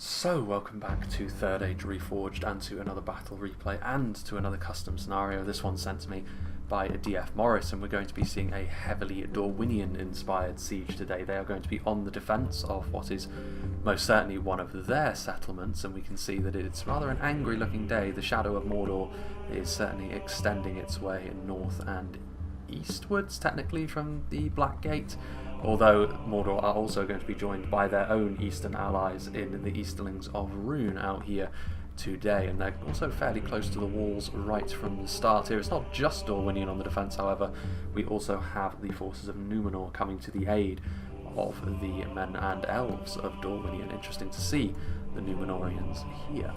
So, welcome back to 3rd Age Reforged and to another battle replay and to another custom scenario. This one sent to me by DF Morris, and we're going to be seeing a heavily Dorwinion inspired siege today. They are going to be on the defence of what is most certainly one of their settlements, and we can see that it's rather an angry looking day. The shadow of Mordor is certainly extending its way north and eastwards, technically, from the Black Gate. Although Mordor are also going to be joined by their own eastern allies in the Easterlings of Rhun out here today, and they're also fairly close to the walls right from the start here. It's not just Dorwinion on the defence, however. We also have the forces of Numenor coming to the aid of the men and elves of Dorwinion. Interesting to see the Numenorians here.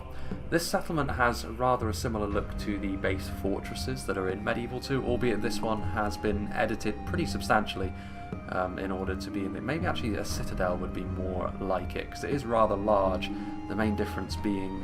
This settlement has rather a similar look to the base fortresses that are in Medieval 2, albeit this one has been edited pretty substantially in order to be in it. Maybe actually a citadel would be more like it, because it is rather large. The main difference being,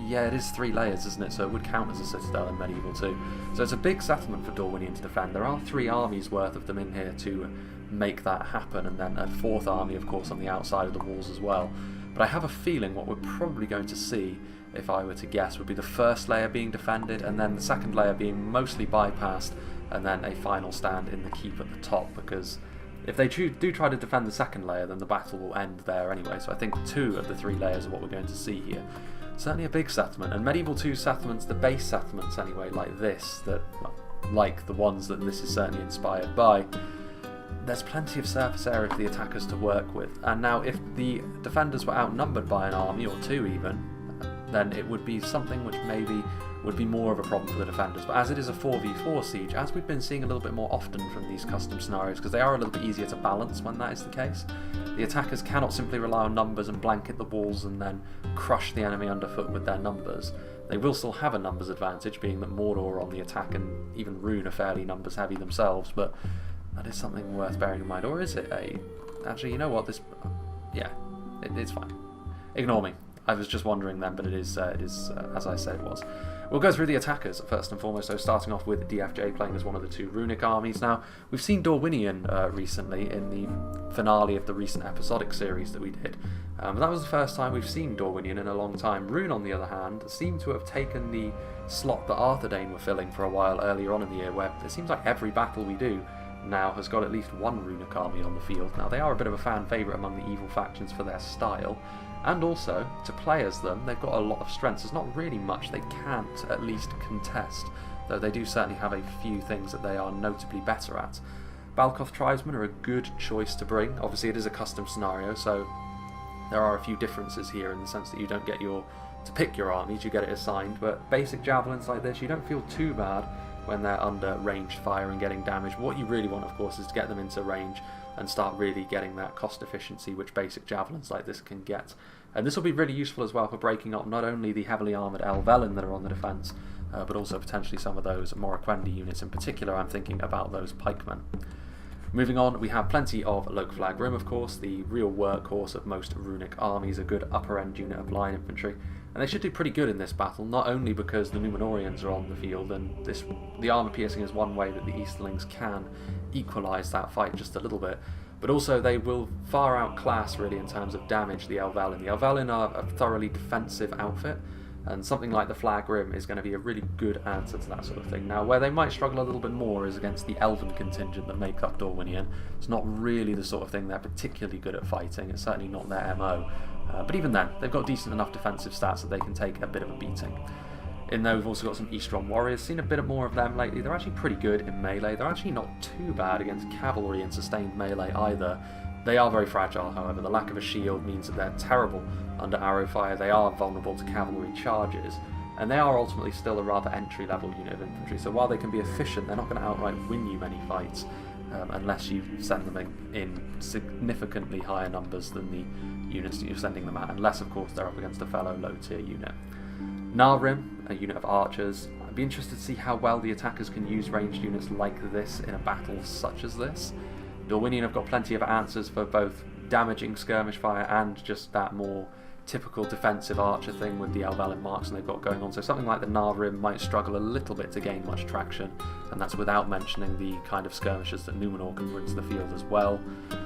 yeah, it is 3 layers, isn't it? So it would count as a citadel in Medieval 2. So it's a big settlement for Dorwinion to defend. There are 3 armies worth of them in here to make that happen, and then a 4th army, of course, on the outside of the walls as well. But I have a feeling what we're probably going to see, if I were to guess, would be the first layer being defended, and then the second layer being mostly bypassed, and then a final stand in the keep at the top, because if they do try to defend the second layer, then the battle will end there anyway. So I think 2 of the 3 layers are what we're going to see here. Certainly a big settlement, and Medieval 2 settlements, the base settlements anyway, like this, that like the ones that this is certainly inspired by, there's plenty of surface area for the attackers to work with. And now if the defenders were outnumbered by an army, or 2 even, then it would be something which maybe would be more of a problem for the defenders. But as it is a 4v4 siege, as we've been seeing a little bit more often from these custom scenarios, because they are a little bit easier to balance when that is the case, the attackers cannot simply rely on numbers and blanket the walls and then crush the enemy underfoot with their numbers. They will still have a numbers advantage, being that Mordor are on the attack and even Rhun are fairly numbers heavy themselves, but that is something worth bearing in mind. Or is it a... Actually, you know what? Yeah, it's fine. Ignore me. I was just wondering then, but it is as I said it was. We'll go through the attackers first and foremost, so starting off with DFJ playing as one of the 2 runic armies. Now, we've seen Dorwinion recently in the finale of the recent episodic series that we did. That was the first time we've seen Dorwinion in a long time. Rhun, on the other hand, seemed to have taken the slot that Arthedain were filling for a while earlier on in the year, where it seems like every battle we do now has got at least 1 runic army on the field. Now, they are a bit of a fan favourite among the evil factions for their style, and also, to play as them, they've got a lot of strengths. There's not really much they can't at least contest, though they do certainly have a few things that they are notably better at. Balkoth tribesmen are a good choice to bring. Obviously it is a custom scenario, so there are a few differences here in the sense that you don't get to pick your armies, you get it assigned, but basic javelins like this, you don't feel too bad when they're under ranged fire and getting damaged. What you really want, of course, is to get them into range and start really getting that cost efficiency which basic javelins like this can get. And this will be really useful as well for breaking up not only the heavily armoured Elvelin that are on the defence, but also potentially some of those Morroquendi units. In particular, I'm thinking about those pikemen. Moving on, we have plenty of Lokeflag of course, the real workhorse of most runic armies, a good upper end unit of line infantry. And they should do pretty good in this battle, not only because the Numenorians are on the field, and the armour piercing is one way that the Easterlings can equalise that fight just a little bit, but also they will far outclass, really, in terms of damage, the Elvelin. The Elvelin are a thoroughly defensive outfit, and something like the Flag Rim is going to be a really good answer to that sort of thing. Now, where they might struggle a little bit more is against the Elven contingent that make up Dorwinion. It's not really the sort of thing they're particularly good at fighting, it's certainly not their MO. But even then, they've got decent enough defensive stats that they can take a bit of a beating. In there, we've also got some Eastron warriors. Seen a bit more of them lately. They're actually pretty good in melee. They're actually not too bad against cavalry and sustained melee either. They are very fragile, however. The lack of a shield means that they're terrible under arrow fire. They are vulnerable to cavalry charges, and they are ultimately still a rather entry-level unit of infantry. So while they can be efficient, they're not going to outright win you many fights unless you send them in significantly higher numbers than the units that you're sending them at, unless, of course, they're up against a fellow low-tier unit. Narrim, a unit of archers. I'd be interested to see how well the attackers can use ranged units like this in a battle such as this. Dorwinion have got plenty of answers for both damaging skirmish fire and just that more typical defensive archer thing with the Elvalin marks and they've got going on. So something like the Rim might struggle a little bit to gain much traction, and that's without mentioning the kind of skirmishers that Numenor can bring to the field as well.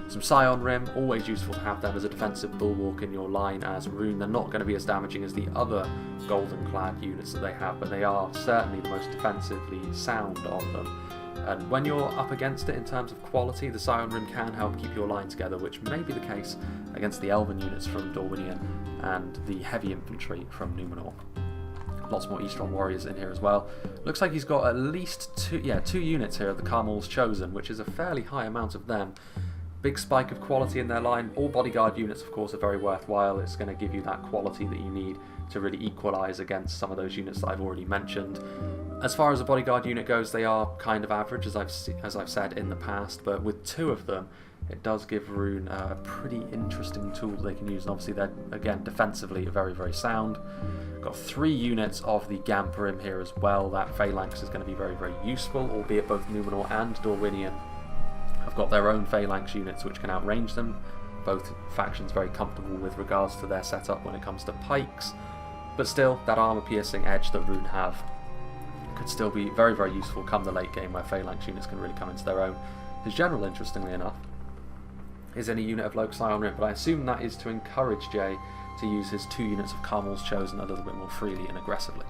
Some Scion Rim, always useful to have them as a defensive bulwark in your line as Rhun. They're not going to be as damaging as the other golden clad units that they have, but they are certainly the most defensively sound of them. And when you're up against it in terms of quality, the Scion Rim can help keep your line together, which may be the case against the Elven units from Dorwinion and the heavy infantry from Numenor. Lots more Eastron warriors in here as well. Looks like he's got at least two units here of the Carmel's Chosen, which is a fairly high amount of them. Big spike of quality in their line. All bodyguard units, of course, are very worthwhile. It's going to give you that quality that you need to really equalise against some of those units that I've already mentioned. As far as a bodyguard unit goes, they are kind of average, as I've said in the past, but with two of them, it does give Rhun a pretty interesting tool that they can use, and obviously they're, again, defensively very, very sound. Got 3 units of the Gamperim here as well. That Phalanx is going to be very, very useful, albeit both Numenor and Dorwinion have got their own Phalanx units which can outrange them. Both factions very comfortable with regards to their setup when it comes to pikes, but still, that armour-piercing edge that Rhun have could still be very, very useful come the late game where Phalanx units can really come into their own. His general, interestingly enough, is any unit of Loc Scion Rim, but I assume that is to encourage Jay to use his 2 units of Carmel's Chosen a little bit more freely and aggressively.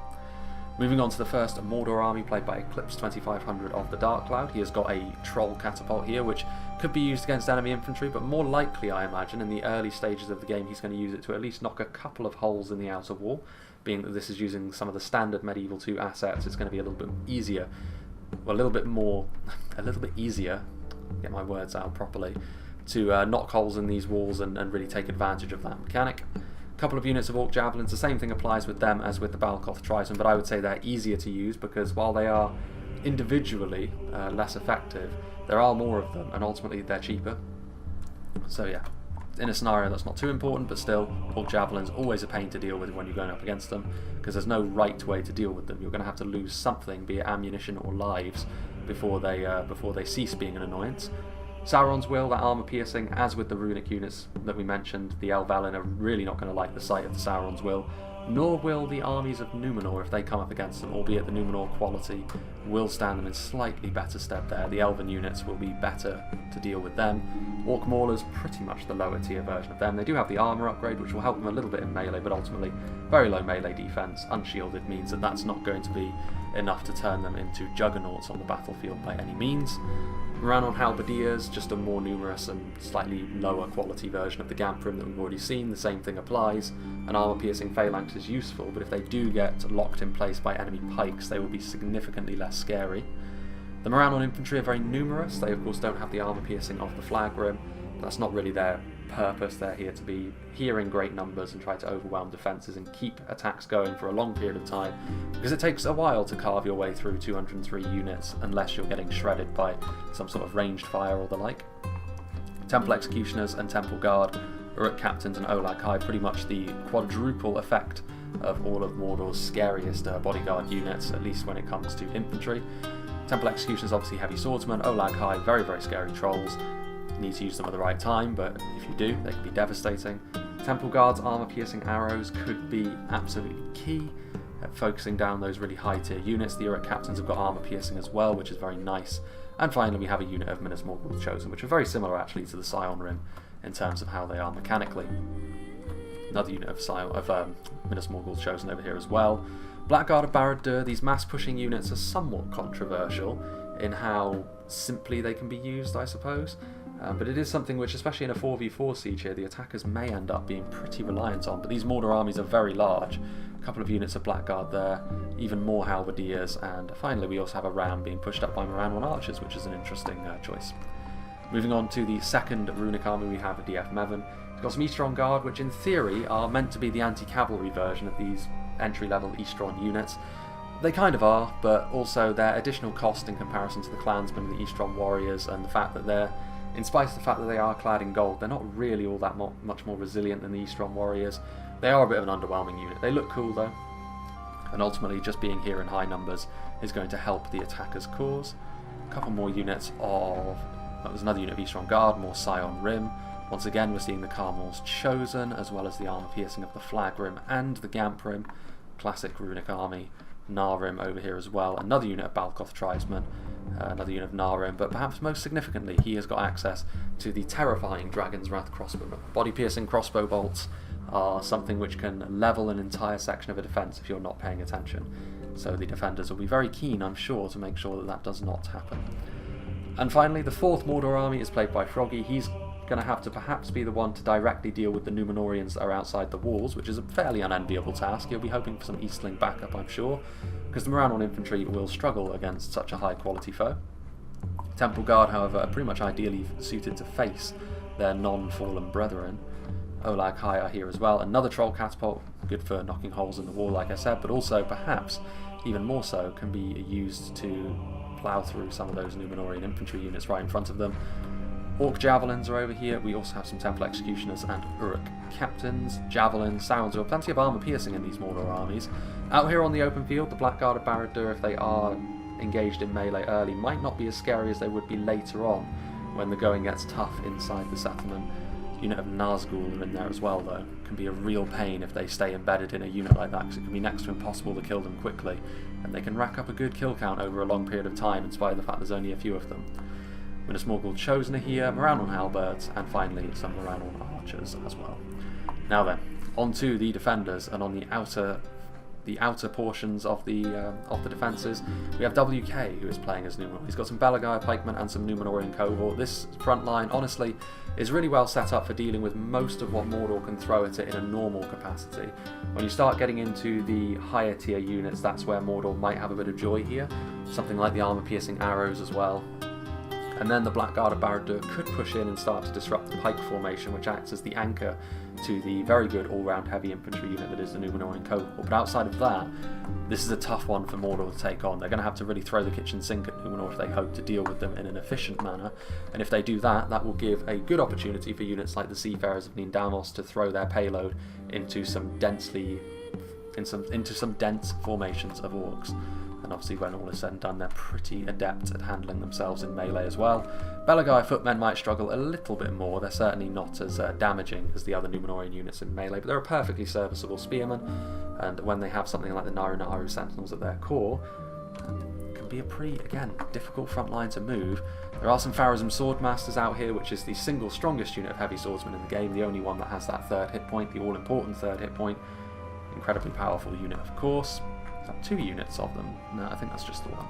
Moving on to the first Mordor army, played by Eclipse 2500 of the Dark Cloud. He has got a Troll Catapult here, which could be used against enemy infantry, but more likely, I imagine, in the early stages of the game, he's going to use it to at least knock a couple of holes in the outer wall. Being that this is using some of the standard Medieval 2 assets, it's going to be a little bit easier, well, a little bit easier, get my words out properly, to knock holes in these walls and really take advantage of that mechanic. A couple of units of Orc Javelins, the same thing applies with them as with the Balkoth Triton, but I would say they're easier to use because while they are individually less effective, there are more of them and ultimately they're cheaper. So yeah, in a scenario that's not too important, but still, Orc Javelin's always a pain to deal with when you're going up against them because there's no right way to deal with them. You're going to have to lose something, be it ammunition or lives, before they cease being an annoyance. Sauron's Will, that armour piercing, as with the runic units that we mentioned, the Elvalin are really not going to like the sight of the Sauron's Will, nor will the armies of Numenor if they come up against them, albeit the Numenor quality will stand them in slightly better stead there. The Elven units will be better to deal with them. Orc Maulers, pretty much the lower tier version of them. They do have the armour upgrade, which will help them a little bit in melee, but ultimately very low melee defense. Unshielded means that that's not going to be enough to turn them into juggernauts on the battlefield by any means. Morannon Halberdiers, just a more numerous and slightly lower quality version of the Gamperim that we've already seen. The same thing applies. An armour-piercing Phalanx is useful, but if they do get locked in place by enemy pikes, they will be significantly less scary. The Morannon Infantry are very numerous. They, of course, don't have the armour-piercing of the Flagrim. That's not really their purpose. They're here to be here in great numbers and try to overwhelm defences and keep attacks going for a long period of time, because it takes a while to carve your way through 203 units unless you're getting shredded by some sort of ranged fire or the like. Temple Executioners and Temple Guard, Uruk Captains and Olag High, pretty much the quadruple effect of all of Mordor's scariest bodyguard units, at least when it comes to infantry. Temple Executioners obviously heavy swordsmen, Olag High very, very scary trolls. You need to use them at the right time, but if you do, they can be devastating. Temple Guard's armour-piercing arrows could be absolutely key at focusing down those really high-tier units. The Uruk Captains have got armour-piercing as well, which is very nice. And finally, we have a unit of Minas Morgul's Chosen, which are very similar actually to the Scion Rim in terms of how they are mechanically. Another unit of Minas Morgul's Chosen over here as well. Blackguard of Barad-dûr, these mass-pushing units are somewhat controversial in how simply they can be used, I suppose. But it is something which, especially in a 4v4 siege here, the attackers may end up being pretty reliant on. But these Mordor armies are very large. A couple of units of Blackguard there, even more Halberdiers, and finally we also have a ram being pushed up by Morannon archers, which is an interesting choice. Moving on to the second runic army, we have a DF Mevin. It's got some Eastron Guard, which in theory are meant to be the anti-cavalry version of these entry-level Eastron units. They kind of are, but also their additional cost in comparison to the clansmen, the Eastron warriors, and the fact that they're, in spite of the fact that they are clad in gold, they're not really all that much more resilient than the Eastron warriors. They are a bit of an underwhelming unit. They look cool though, and ultimately just being here in high numbers is going to help the attacker's cause. A couple more units of... there's another unit of Eastron Guard, more Scion Rim. Once again, we're seeing the Carmel's Chosen, as well as the armor piercing of the Flag Rim and the Gamp Rim. Classic runic army. Narim over here as well. Another unit of Balkoth Tribesmen, another unit of Narim, but perhaps most significantly, he has got access to the terrifying Dragon's Wrath crossbow. Body-piercing crossbow bolts are something which can level an entire section of a defence if you're not paying attention. So the defenders will be very keen, I'm sure, to make sure that that does not happen. And finally, the 4th Mordor army is played by Froggy. He's going to have to perhaps be the one to directly deal with the Numenorians that are outside the walls, which is a fairly unenviable task. He'll be hoping for some Eastling backup, I'm sure, because the Morannon infantry will struggle against such a high-quality foe. Temple Guard, however, are pretty much ideally suited to face their non-fallen brethren. Olag High are here as well. Another Troll Catapult, good for knocking holes in the wall, like I said, but also, perhaps, even more so, can be used to plough through some of those Numenorian infantry units right in front of them. Orc Javelins are over here. We also have some Temple Executioners and Uruk Captains. Javelins, Sounds, there are plenty of armour piercing in these Mordor armies. Out here on the open field, the Blackguard of Barad-dûr, if they are engaged in melee early, might not be as scary as they would be later on when the going gets tough inside the settlement. Unit of Nazgûl are in there as well, though. It can be a real pain if they stay embedded in a unit like that, because it can be next to impossible to kill them quickly, and they can rack up a good kill count over a long period of time, in spite of the fact there's only a few of them. Minas Morgul Chosen are here, Morannon Halberds, and finally some Morannon Archers as well. Now then, on to the defenders, and on the outer portions of the defences, we have WK, who is playing as Numenor. He's got some Belagai pikemen and some Numenorian cohort. This front line, honestly, is really well set up for dealing with most of what Mordor can throw at it in a normal capacity. When you start getting into the higher tier units, that's where Mordor might have a bit of joy here. Something like the armour-piercing arrows as well. And then the Blackguard of Barad-dûr could push in and start to disrupt the pike formation, which acts as the anchor to the very good all-round heavy infantry unit that is the Numenorian cohort. But outside of that, this is a tough one for Mordor to take on. They're going to have to really throw the kitchen sink at Numenor if they hope to deal with them in an efficient manner. And if they do that, that will give a good opportunity for units like the Seafarers of Nindamos to throw their payload into some dense formations of orcs. And obviously when all is said and done, they're pretty adept at handling themselves in melee as well. Belagai footmen might struggle a little bit more. They're certainly not as damaging as the other Numenorian units in melee, but they're a perfectly serviceable spearmen, and when they have something like the Naru Naru Sentinels at their core, it can be a pretty, again, difficult front line to move. There are some Pharazim Swordmasters out here, which is the single strongest unit of heavy swordsmen in the game, the only one that has that 3rd hit point, the all-important 3rd hit point. Incredibly powerful unit, of course. 2 units of them. No, I think that's just the one.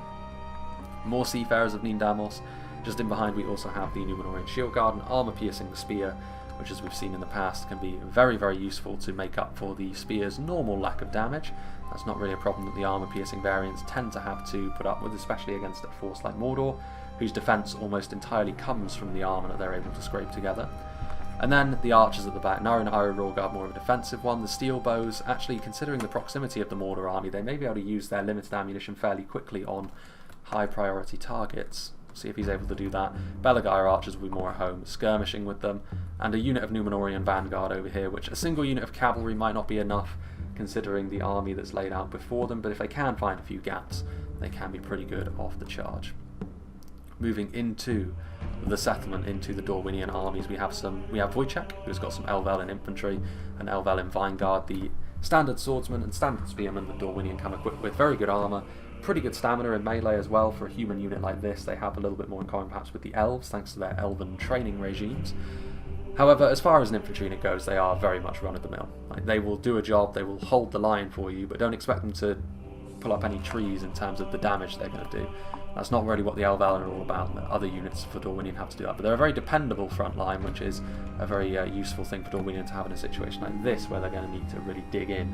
More Seafarers of Nindamos. Just in behind we also have the Numenorian Shield Guard, an armour-piercing spear, which as we've seen in the past can be very, very useful to make up for the spear's normal lack of damage. That's not really a problem that the armour-piercing variants tend to have to put up with, especially against a force like Mordor, whose defence almost entirely comes from the armour that they're able to scrape together. And then the archers at the back. Naru Naru Rawguard, more of a defensive one. The steel bows, actually considering the proximity of the Mordor army, they may be able to use their limited ammunition fairly quickly on high priority targets. See if he's able to do that. Belagai archers will be more at home, skirmishing with them. And a unit of Numenorian vanguard over here, which a single unit of cavalry might not be enough considering the army that's laid out before them, but if they can find a few gaps, they can be pretty good off the charge. Moving into the settlement, into the Dorwinion armies, we have Wojciech, who's got some Elvelyn infantry and Elvelyn Vanguard, the standard swordsman and standard spearmen that Dorwinion come equipped with. Very good armour, pretty good stamina in melee as well. For a human unit like this, they have a little bit more in common perhaps with the elves, thanks to their elven training regimes. However, as far as an infantry unit goes, they are very much run-of-the-mill. They will do a job, they will hold the line for you, but don't expect them to pull up any trees in terms of the damage they're going to do. That's not really what the Elvelyn are all about, and the other units for Dorwinion have to do that. But they're a very dependable front line, which is a very useful thing for Dorwinion to have in a situation like this, where they're going to need to really dig in.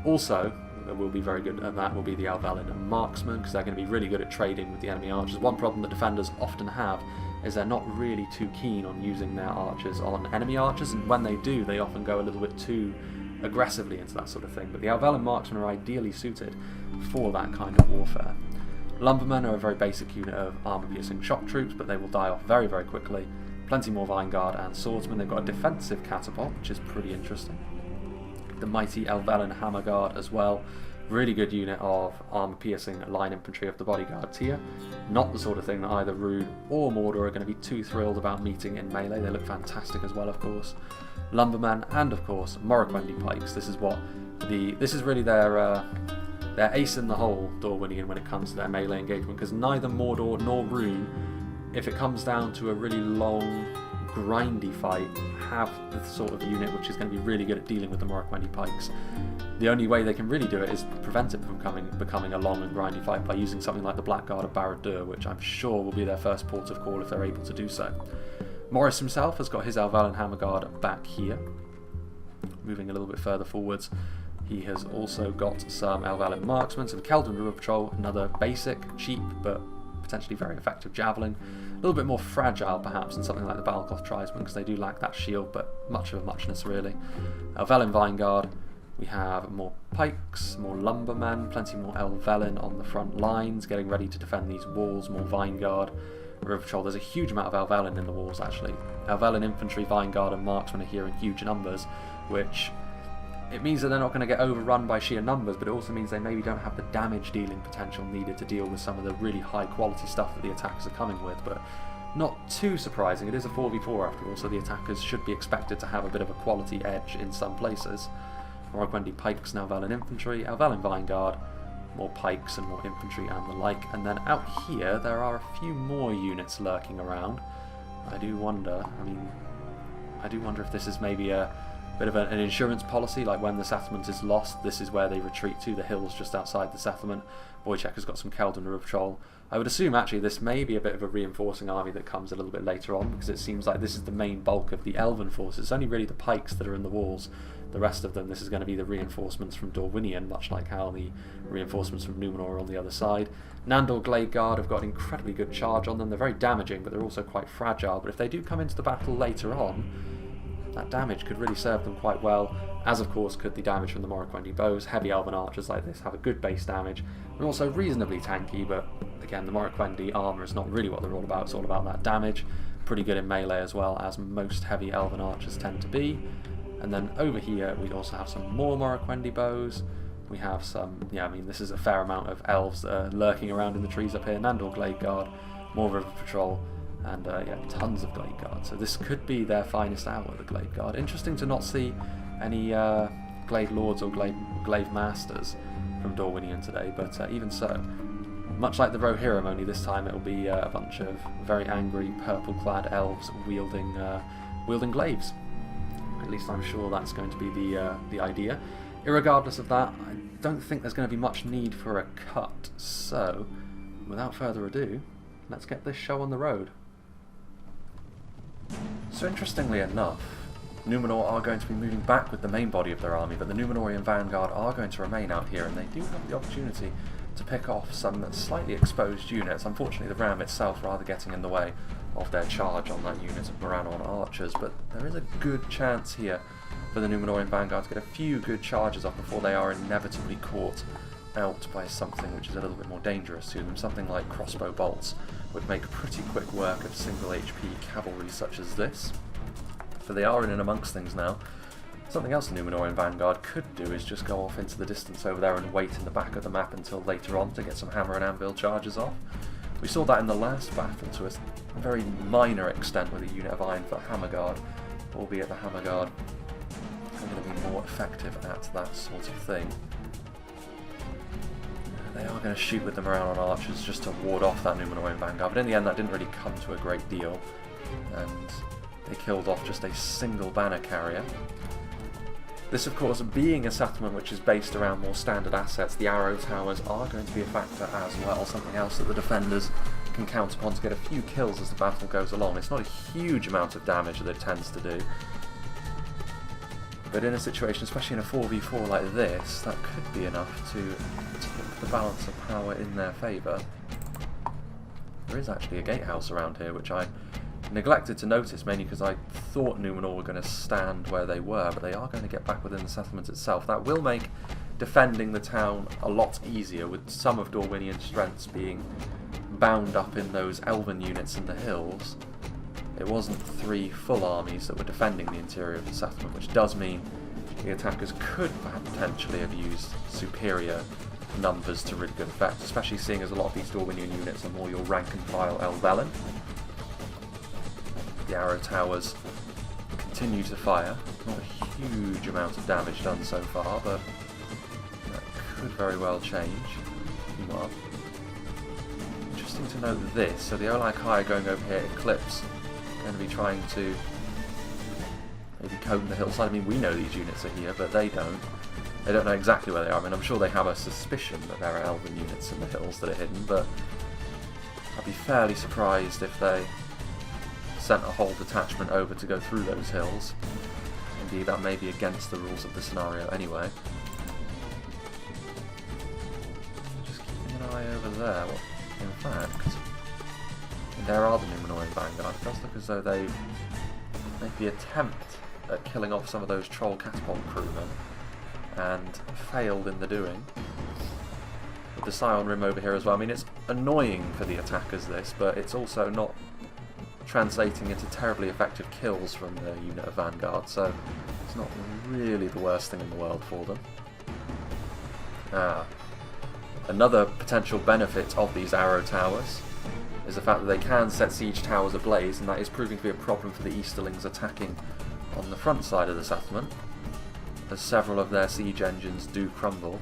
Also, will be very good at that will be the Elvelyn marksmen, because they're going to be really good at trading with the enemy archers. One problem that defenders often have is they're not really too keen on using their archers on enemy archers, and when they do, they often go a little bit too aggressively into that sort of thing. But the Elvelyn marksmen are ideally suited for that kind of warfare. Lumbermen are a very basic unit of armour-piercing shock troops, but they will die off very, very quickly. Plenty more Vanguard and Swordsmen. They've got a defensive catapult, which is pretty interesting. The mighty Elvelyn Hammer Guard as well. Really good unit of armor-piercing line infantry of the bodyguards here. Not the sort of thing that either Rhun or Mordor are going to be too thrilled about meeting in melee. They look fantastic as well, of course. Lumbermen and, of course, Morroquendi pikes. This is really their ace in the hole, Dorwinion, when it comes to their melee engagement, because neither Mordor nor Rhun, if it comes down to a really long, grindy fight, have the sort of unit which is going to be really good at dealing with the Morroquendi pikes. The only way they can really do it is prevent it from becoming a long and grindy fight by using something like the Blackguard of Barad-dûr, which I'm sure will be their first port of call if they're able to do so. Morris himself has got his Elvalin Hammerguard back here. Moving a little bit further forwards, he has also got some Elvalin Marksmen, some Keldon River Patrol, another basic, cheap, but potentially very effective javelin. A little bit more fragile perhaps than something like the Balcloth Tribesmen, because they do lack that shield, but much of a muchness really. Elvalin Vineguard. We have more pikes, more lumbermen, plenty more Elvelin on the front lines, getting ready to defend these walls, more Vineguard, River Patrol. There's a huge amount of Elvelin in the walls actually. Elvelin infantry, Vineguard and marksmen are here in huge numbers, which it means that they're not going to get overrun by sheer numbers, but it also means they maybe don't have the damage dealing potential needed to deal with some of the really high quality stuff that the attackers are coming with, but not too surprising. It is a 4v4 after all, so the attackers should be expected to have a bit of a quality edge in some places. Morroquendi pikes and Elvalin infantry, Elvalin Vineguard, more pikes and more infantry and the like, and then out here there are a few more units lurking around. I do wonder if this is maybe a bit of an insurance policy, like when the settlement is lost, this is where they retreat to, the hills just outside the settlement. Wojciech has got some Keldon River Patrol. I would assume actually this may be a bit of a reinforcing army that comes a little bit later on, because it seems like this is the main bulk of the Elven forces. It's only really the pikes that are in the walls. The rest of them, this is going to be the reinforcements from Dorwinion, much like how the reinforcements from Numenor are on the other side. Nandor Glade Guard have got an incredibly good charge on them. They're very damaging, but they're also quite fragile. But if they do come into the battle later on, that damage could really serve them quite well, as of course could the damage from the Morroquendi bows. Heavy Elven archers like this have a good base damage, and also reasonably tanky, but again, the Morroquendi armour is not really what they're all about. It's all about that damage. Pretty good in melee as well, as most heavy Elven archers tend to be. And then over here we also have some more Morroquendi bows. We have some, this is a fair amount of elves that are lurking around in the trees up here. Nandor Glade Guard, more River Patrol, and tons of Glade Guard. So this could be their finest hour, the Glade Guard. Interesting to not see any Glade Lords or Glade Masters from Dorwinion today, but even so, much like the Rohirrim, only this time it'll be a bunch of very angry purple-clad elves wielding glaives. At least I'm sure that's going to be the idea. Irregardless of that, I don't think there's going to be much need for a cut, so without further ado, let's get this show on the road. So interestingly enough, Numenor are going to be moving back with the main body of their army, but the Numenorian Vanguard are going to remain out here, and they do have the opportunity to pick off some slightly exposed units. Unfortunately, the ram itself rather getting in the way of their charge on that unit of Moranon archers, but there is a good chance here for the Numenorian Vanguard to get a few good charges off before they are inevitably caught out by something which is a little bit more dangerous to them. Something like crossbow bolts would make pretty quick work of single HP cavalry such as this. But they are in and amongst things now. Something else the Numenorian Vanguard could do is just go off into the distance over there and wait in the back of the map until later on to get some hammer and anvil charges off. We saw that in the last battle to a very minor extent with a unit of Iron Foot Hammer Guard, albeit the Hammer Guard are going to be more effective at that sort of thing. They are going to shoot with the Moranon archers just to ward off that Numenorian Vanguard, but in the end that didn't really come to a great deal, and they killed off just a single banner carrier. This, of course, being a settlement which is based around more standard assets, the arrow towers are going to be a factor as well, something else that the defenders can count upon to get a few kills as the battle goes along. It's not a huge amount of damage that it tends to do, but in a situation, especially in a 4v4 like this, that could be enough to tip the balance of power in their favour. There is actually a gatehouse around here, which I neglected to notice, mainly because I thought Numenor were going to stand where they were, but they are going to get back within the settlement itself. That will make defending the town a lot easier, with some of Dorwinion's strengths being bound up in those elven units in the hills. It wasn't 3 full armies that were defending the interior of the settlement, which does mean the attackers could potentially have used superior numbers to really good effect, especially seeing as a lot of these Dorwinion units are more your rank and file Elvellin. The arrow towers continue to fire. Not a huge amount of damage done so far, but that could very well change. Meanwhile, interesting to note this. So the Olai Kai going over here, Eclipse, going to be trying to maybe comb the hillside. I mean, we know these units are here, but they don't. They don't know exactly where they are. I mean, I'm sure they have a suspicion that there are Elven units in the hills that are hidden, but I'd be fairly surprised if they sent a whole detachment over to go through those hills. Indeed, that may be against the rules of the scenario anyway. Just keeping an eye over there. Well, in fact, there are the Numenorian Vanguard. It does look as though they make the attempt at killing off some of those troll catapult crewmen and failed in the doing. With the Scion Rim over here as well. I mean, it's annoying for the attackers this, but it's also not translating into terribly effective kills from the unit of Vanguard, so it's not really the worst thing in the world for them. Another potential benefit of these arrow towers is the fact that they can set siege towers ablaze, and that is proving to be a problem for the Easterlings attacking on the front side of the settlement, as several of their siege engines do crumble.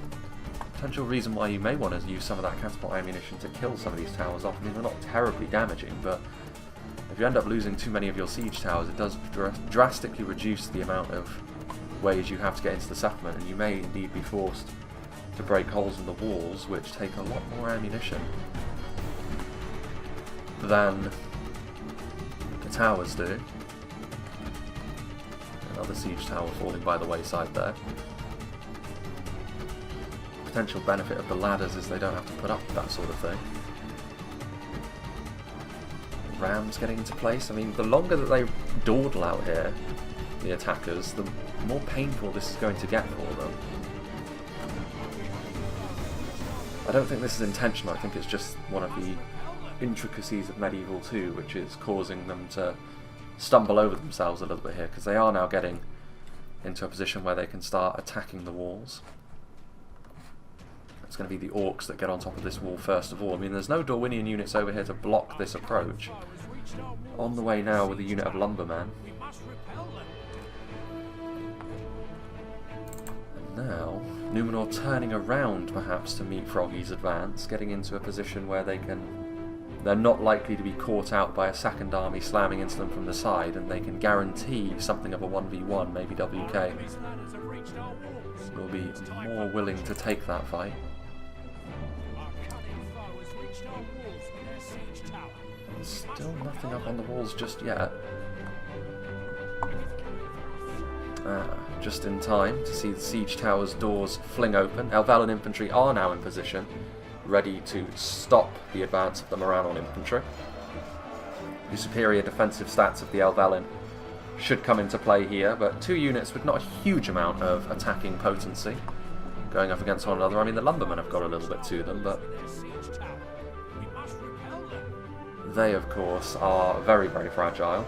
Potential reason why you may want to use some of that catapult ammunition to kill some of these towers off. I mean, they're not terribly damaging, but if you end up losing too many of your siege towers, it does drastically reduce the amount of ways you have to get into the settlement, and you may indeed be forced to break holes in the walls, which take a lot more ammunition than the towers do. Another siege tower falling by the wayside there. Potential benefit of the ladders is they don't have to put up that sort of thing. Rams getting into place. I mean, the longer that they dawdle out here, the attackers, the more painful this is going to get for them. I don't think this is intentional. I think it's just one of the intricacies of Medieval 2, which is causing them to stumble over themselves a little bit here, because they are now getting into a position where they can start attacking the walls. It's going to be the orcs that get on top of this wall first of all. I mean, there's no Dorwinion units over here to block this approach. On the way now with a unit of lumbermen. And now, Numenor turning around perhaps to meet Froggy's advance, getting into a position where they're not likely to be caught out by a second army slamming into them from the side, and they can guarantee something of a 1v1, maybe WK. Will be more willing to take that fight. Still nothing up on the walls just yet. Just in time to see the siege tower's doors fling open. Elvellin infantry are now in position, ready to stop the advance of the Moranon infantry. The superior defensive stats of the Elvellin should come into play here, but two units with not a huge amount of attacking potency going up against one another. I mean, the lumbermen have got a little bit to them, but they, of course, are very, very fragile.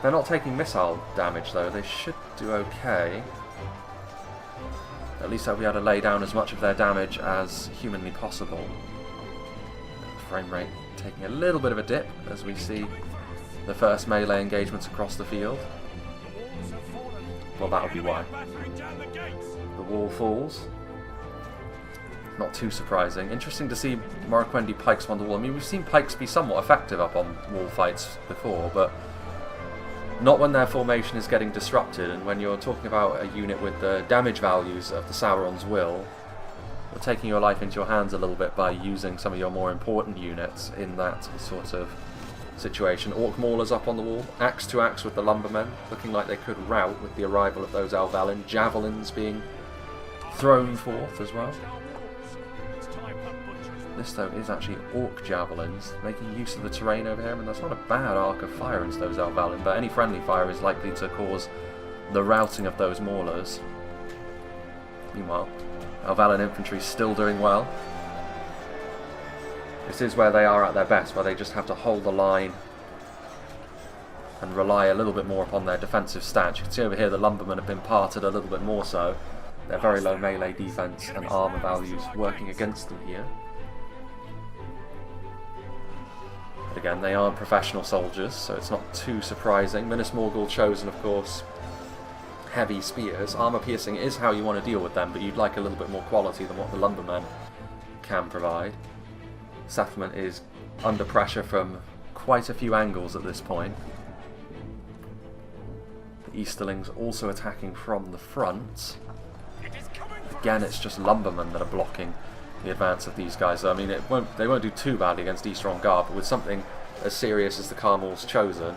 They're not taking missile damage, though. They should do okay. At least they'll be able to lay down as much of their damage as humanly possible. Frame rate taking a little bit of a dip as we see the first melee engagements across the field. Well, that'll be why. The wall falls. Not too surprising. Interesting to see Morroquendi pikes on the wall. I mean, we've seen pikes be somewhat effective up on wall fights before, but not when their formation is getting disrupted, and when you're talking about a unit with the damage values of the Sauron's Will, you're taking your life into your hands a little bit by using some of your more important units in that sort of situation. Orc Maulers up on the wall, axe to axe with the lumbermen, looking like they could rout with the arrival of those Elvellin. Javelins being thrown forth as well. This, though, is actually orc javelins, making use of the terrain over here. I mean, that's not a bad arc of fire into those Elvellin, but any friendly fire is likely to cause the routing of those maulers. Meanwhile, Elvellin infantry still doing well. This is where they are at their best, where they just have to hold the line and rely a little bit more upon their defensive stats. You can see over here the lumbermen have been parted a little bit more so. They're very low melee defense and armor values working against them here. But again, they aren't professional soldiers, so it's not too surprising. Minas Morgul chosen, of course, heavy spears. Armor piercing is how you want to deal with them, but you'd like a little bit more quality than what the lumbermen can provide. Settlement is under pressure from quite a few angles at this point. The Easterlings also attacking from the front. Again, it's just lumbermen that are blocking the advance of these guys. I mean, they won't do too badly against Eastron Guard, but with something as serious as the Carmel's chosen,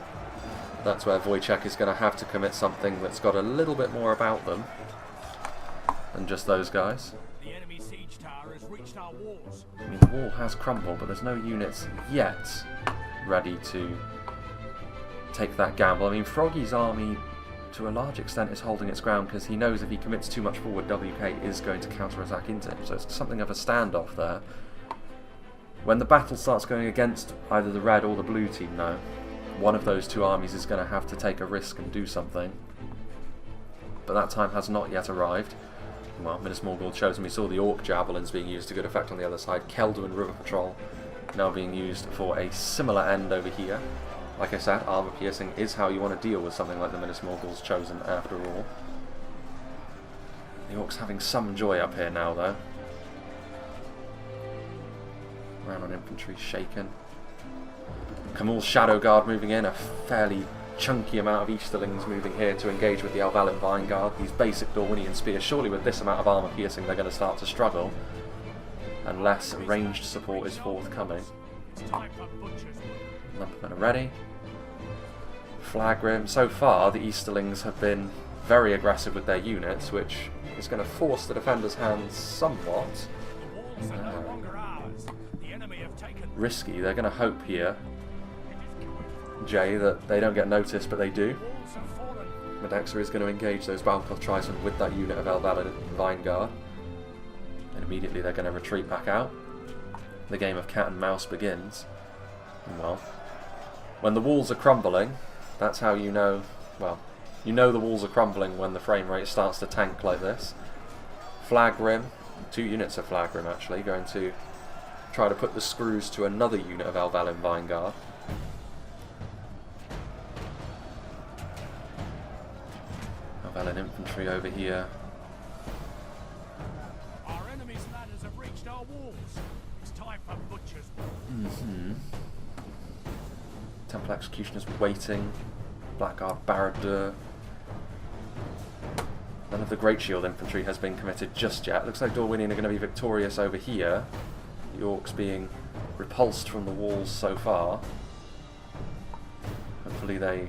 that's where Wojciech is going to have to commit something that's got a little bit more about them than just those guys. The enemy siege tower has reached our walls. I mean, the wall has crumbled, but there's no units yet ready to take that gamble. I mean, Froggy's army, to a large extent, is holding its ground because he knows if he commits too much forward, WK is going to counter-attack into him. So it's something of a standoff there. When the battle starts going against either the red or the blue team, though, one of those two armies is going to have to take a risk and do something. But that time has not yet arrived. Well, Minas Morgul chosen. We saw the Orc Javelins being used to good effect on the other side. Kelduin River Patrol now being used for a similar end over here. Like I said, armor piercing is how you want to deal with something like the Minas Morgul's chosen after all. The Orcs having some joy up here now, though. Round on infantry shaken. Camul's Shadow Guard moving in, a fairly chunky amount of Easterlings moving here to engage with the Elvalin Vine Guard. These basic Dorwinion spears, surely with this amount of armor piercing they're going to start to struggle unless ranged support is forthcoming. Lumbermen are ready. Flagrim. So far the Easterlings have been very aggressive with their units, which is going to force the defenders' hands somewhat. Risky. They're going to hope here, Jay, that they don't get noticed, but they do. Medexa is going to engage those Balkoth Tribesmen with that unit of Elvalin Vine Guard, and immediately they're going to retreat back out. The game of cat and mouse begins. And well, when the walls are crumbling, that's how you know, well, you know the walls are crumbling when the frame rate starts to tank like this. Flagrim, 2 units of Flagrim actually, going to try to put the screws to another unit of Elvalin Vine Guard. Elvalin infantry over here. Our enemy's ladders have reached our walls. It's time for butchers. Temple Executioners waiting. Blackguard Barad-dûr. None of the Great Shield infantry has been committed just yet. Looks like Dorwinion are going to be victorious over here. The Orcs being repulsed from the walls so far. Hopefully they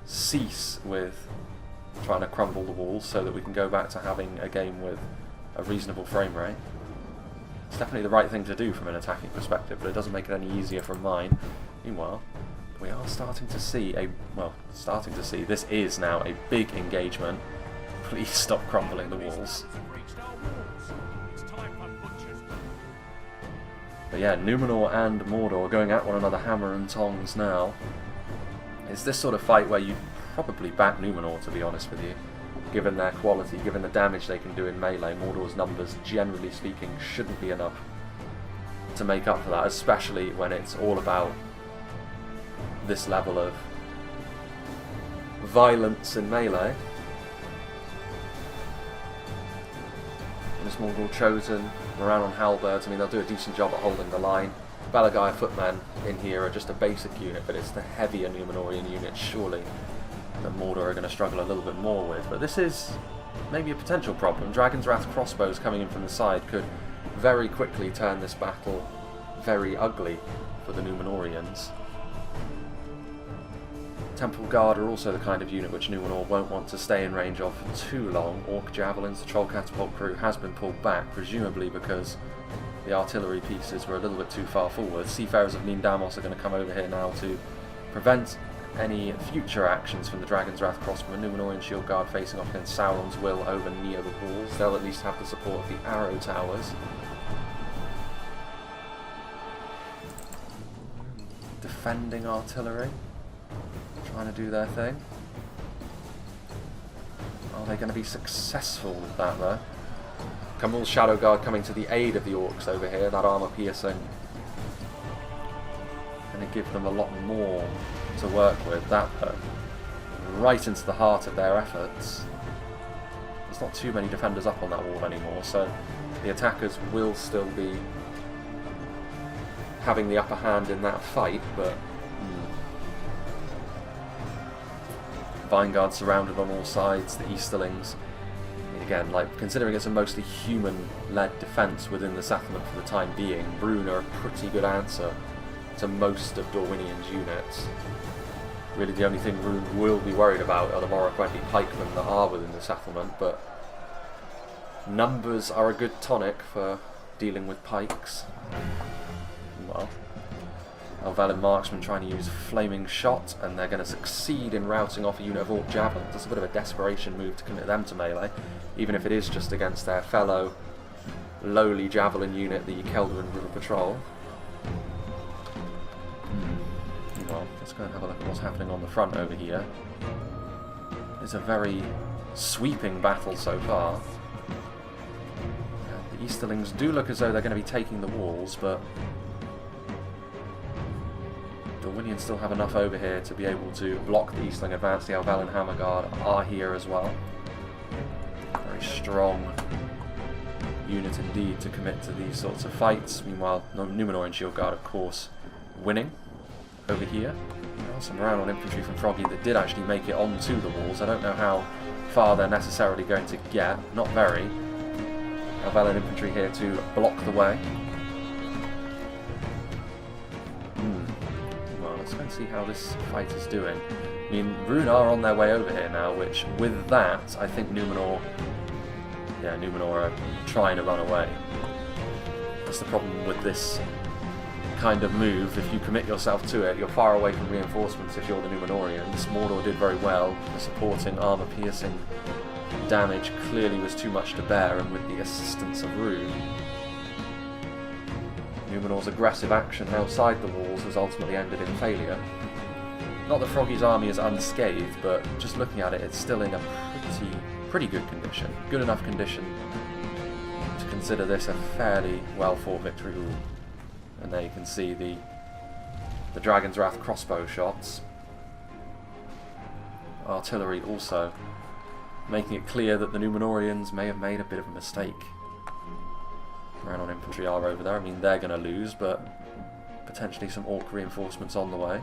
cease with trying to crumble the walls so that we can go back to having a game with a reasonable frame rate. It's definitely the right thing to do from an attacking perspective, but it doesn't make it any easier from mine. Meanwhile, we are starting to see this is now a big engagement. Please stop crumbling the walls. But yeah, Numenor and Mordor going at one another hammer and tongs now. It's this sort of fight where you probably back Numenor, to be honest with you. Given their quality, given the damage they can do in melee, Mordor's numbers, generally speaking, shouldn't be enough to make up for that, especially when it's all about this level of violence in melee. Minas Morgul chosen, Rhun on halberds. I mean, they'll do a decent job at holding the line. Belagaya footmen in here are just a basic unit, but it's the heavier Numenorian units, surely, that Mordor are going to struggle a little bit more with. But this is maybe a potential problem. Dragon's Wrath crossbows coming in from the side could very quickly turn this battle very ugly for the Numenorians. Temple Guard are also the kind of unit which Numenor won't want to stay in range of for too long. Orc Javelins, the Troll Catapult crew has been pulled back, presumably because the artillery pieces were a little bit too far forward. Seafarers of Min Damos are going to come over here now to prevent any future actions from the Dragon's Wrath crossbowmen. Numenorian Shield Guard facing off against Sauron's Will over near the walls. They'll at least have the support of the arrow towers. Defending artillery. trying to do their thing. Are they going to be successful with that though? Camul's Shadow Guard coming to the aid of the Orcs over here, that armor piercing. Going to give them a lot more to work with. That right into the heart of their efforts. There's not too many defenders up on that wall anymore, so the attackers will still be having the upper hand in that fight, but Vanguard surrounded on all sides, the Easterlings. Again, like, considering it's a mostly human-led defence within the settlement for the time being, Rhun are a pretty good answer to most of Dorwinion's units. Really the only thing Rhun will be worried about are the Morroquendi pikemen that are within the settlement, but numbers are a good tonic for dealing with pikes. Well, Elvelyn marksmen trying to use flaming shot, and they're going to succeed in routing off a unit of Orc javelins. It's a bit of a desperation move to commit them to melee, even if it is just against their fellow lowly javelin unit, the Keldrin River Patrol. Well, let's go and have a look at what's happening on the front over here. It's a very sweeping battle so far. The Easterlings do look as though they're going to be taking the walls, but Dorwinion still have enough over here to be able to block the Eastling advance. The Elvelyn Hammer Guard are here as well. Very strong unit indeed to commit to these sorts of fights. Meanwhile, Numenor and Shield Guard, of course, winning over here. Some round on infantry from Froggy that did actually make it onto the walls. I don't know how far they're necessarily going to get. Not very. Elvelyn infantry here to block the way. Let's go and see how this fight is doing. I mean, Rhun are on their way over here now, which, with that, I think Numenor are trying to run away. That's the problem with this kind of move. If you commit yourself to it, you're far away from reinforcements if you're the Numenorians. Mordor did very well. The supporting armor-piercing damage clearly was too much to bear, and with the assistance of Rhun, Numenor's aggressive action outside the walls has ultimately ended in failure. Not that Froggy's army is unscathed, but just looking at it, it's still in a pretty good condition. Good enough condition to consider this a fairly well-fought victory. Ooh. And there you can see the Dragon's Wrath crossbow shots. Artillery also making it clear that the Numenorians may have made a bit of a mistake. Round on infantry are over there. I mean, they're going to lose, but potentially some Orc reinforcements on the way.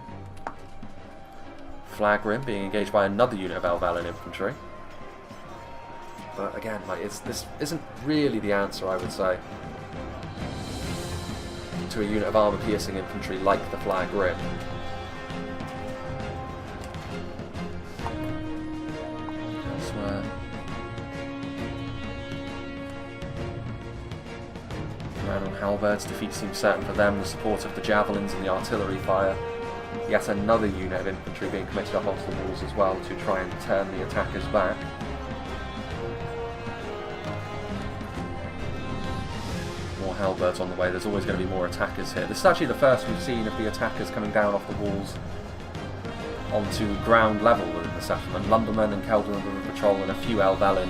Flagrim being engaged by another unit of Elvelyn infantry. But again, like, this isn't really the answer, I would say, to a unit of armor-piercing infantry like the Flagrim. Elsewhere. Round on halberds, defeat seems certain for them. The support of the javelins and the artillery fire. Yet another unit of infantry being committed up onto the walls as well to try and turn the attackers back. More halberds on the way. There's always going to be more attackers here. This is actually the first we've seen of the attackers coming down off the walls onto ground level within the settlement. Lumbermen and Keldrin River Patrol and a few Elvelyn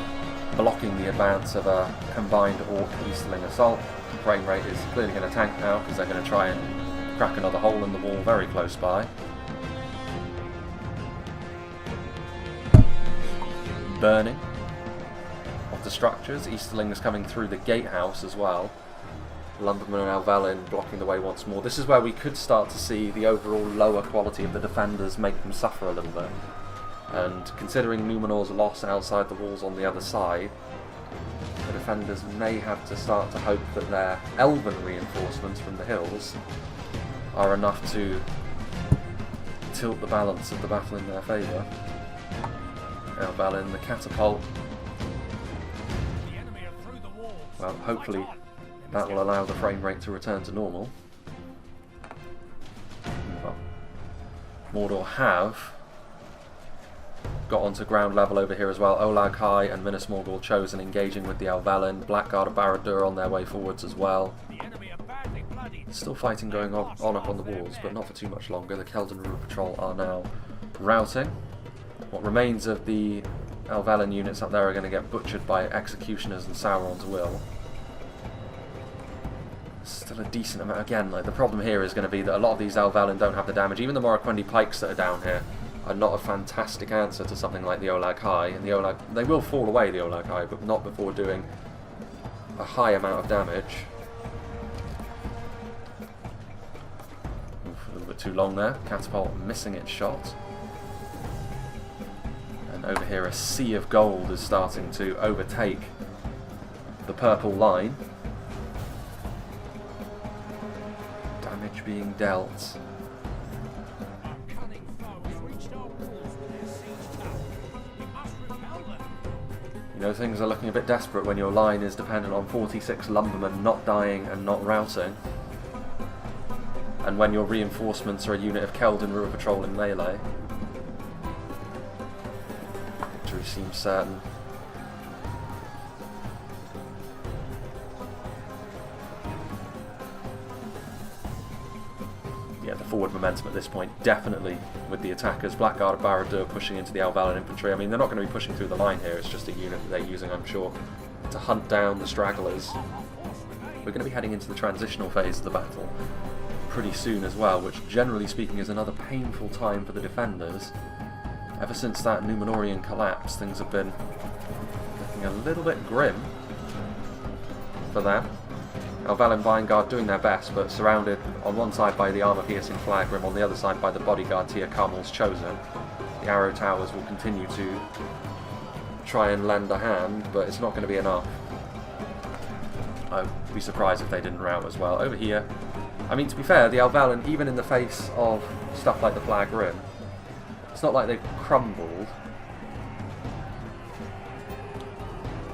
blocking the advance of a combined Orc Easterling assault. Frame rate is clearly going to tank now because they're going to try and crack another hole in the wall very close by. Burning of the structures. Easterlings coming through the gatehouse as well. Lumbermen and Elvelyn blocking the way once more. This is where we could start to see the overall lower quality of the defenders make them suffer a little bit. And considering Numenor's loss outside the walls on the other side, the defenders may have to start to hope that their elven reinforcements from the hills are enough to tilt the balance of the battle in their favour. Elvelyn, the catapult. Well, hopefully that will allow the frame rate to return to normal. Well, Mordor have got onto ground level over here as well. Olag High and Minas Morgul chosen engaging with the Elvelyn. Blackguard of Barad-dûr on their way forwards as well. Still fighting going on up on the walls, but not for too much longer. The Keldrin River Patrol are now routing. What remains of the Elvelyn units up there are going to get butchered by executioners and Sauron's will. Still a decent amount. Again, like the problem here is going to be that a lot of these Elvelyn don't have the damage. Even the Morroquendi pikes that are down here are not a fantastic answer to something like the Olag High. And the Olag, they will fall away, the Olag High, but not before doing a high amount of damage. Oof, a little bit too long there. Catapult missing its shot. And over here a sea of gold is starting to overtake the purple line. Damage being dealt. You know, things are looking a bit desperate when your line is dependent on 46 lumbermen not dying and not routing. And when your reinforcements are a unit of Keldon Ruhr Patrol in melee. Victory seems certain. Yeah, the forward momentum at this point, definitely with the attackers. Blackguard of Barad-dûr pushing into the Elvelyn infantry. I mean, they're not going to be pushing through the line here, it's just a unit that they're using, I'm sure, to hunt down the stragglers. We're going to be heading into the transitional phase of the battle pretty soon as well, which generally speaking is another painful time for the defenders. Ever since that Numenorian collapse, things have been looking a little bit grim for them. Elvelyn Vanguard doing their best, but surrounded on one side by the armour-piercing Flagrim, on the other side by the bodyguard Tia Carmel's Chosen. The arrow towers will continue to try and lend a hand, but it's not going to be enough. I'd be surprised if they didn't rout as well. Over here, I mean, to be fair, the Elvelyn, even in the face of stuff like the Flagrim, it's not like they've crumbled.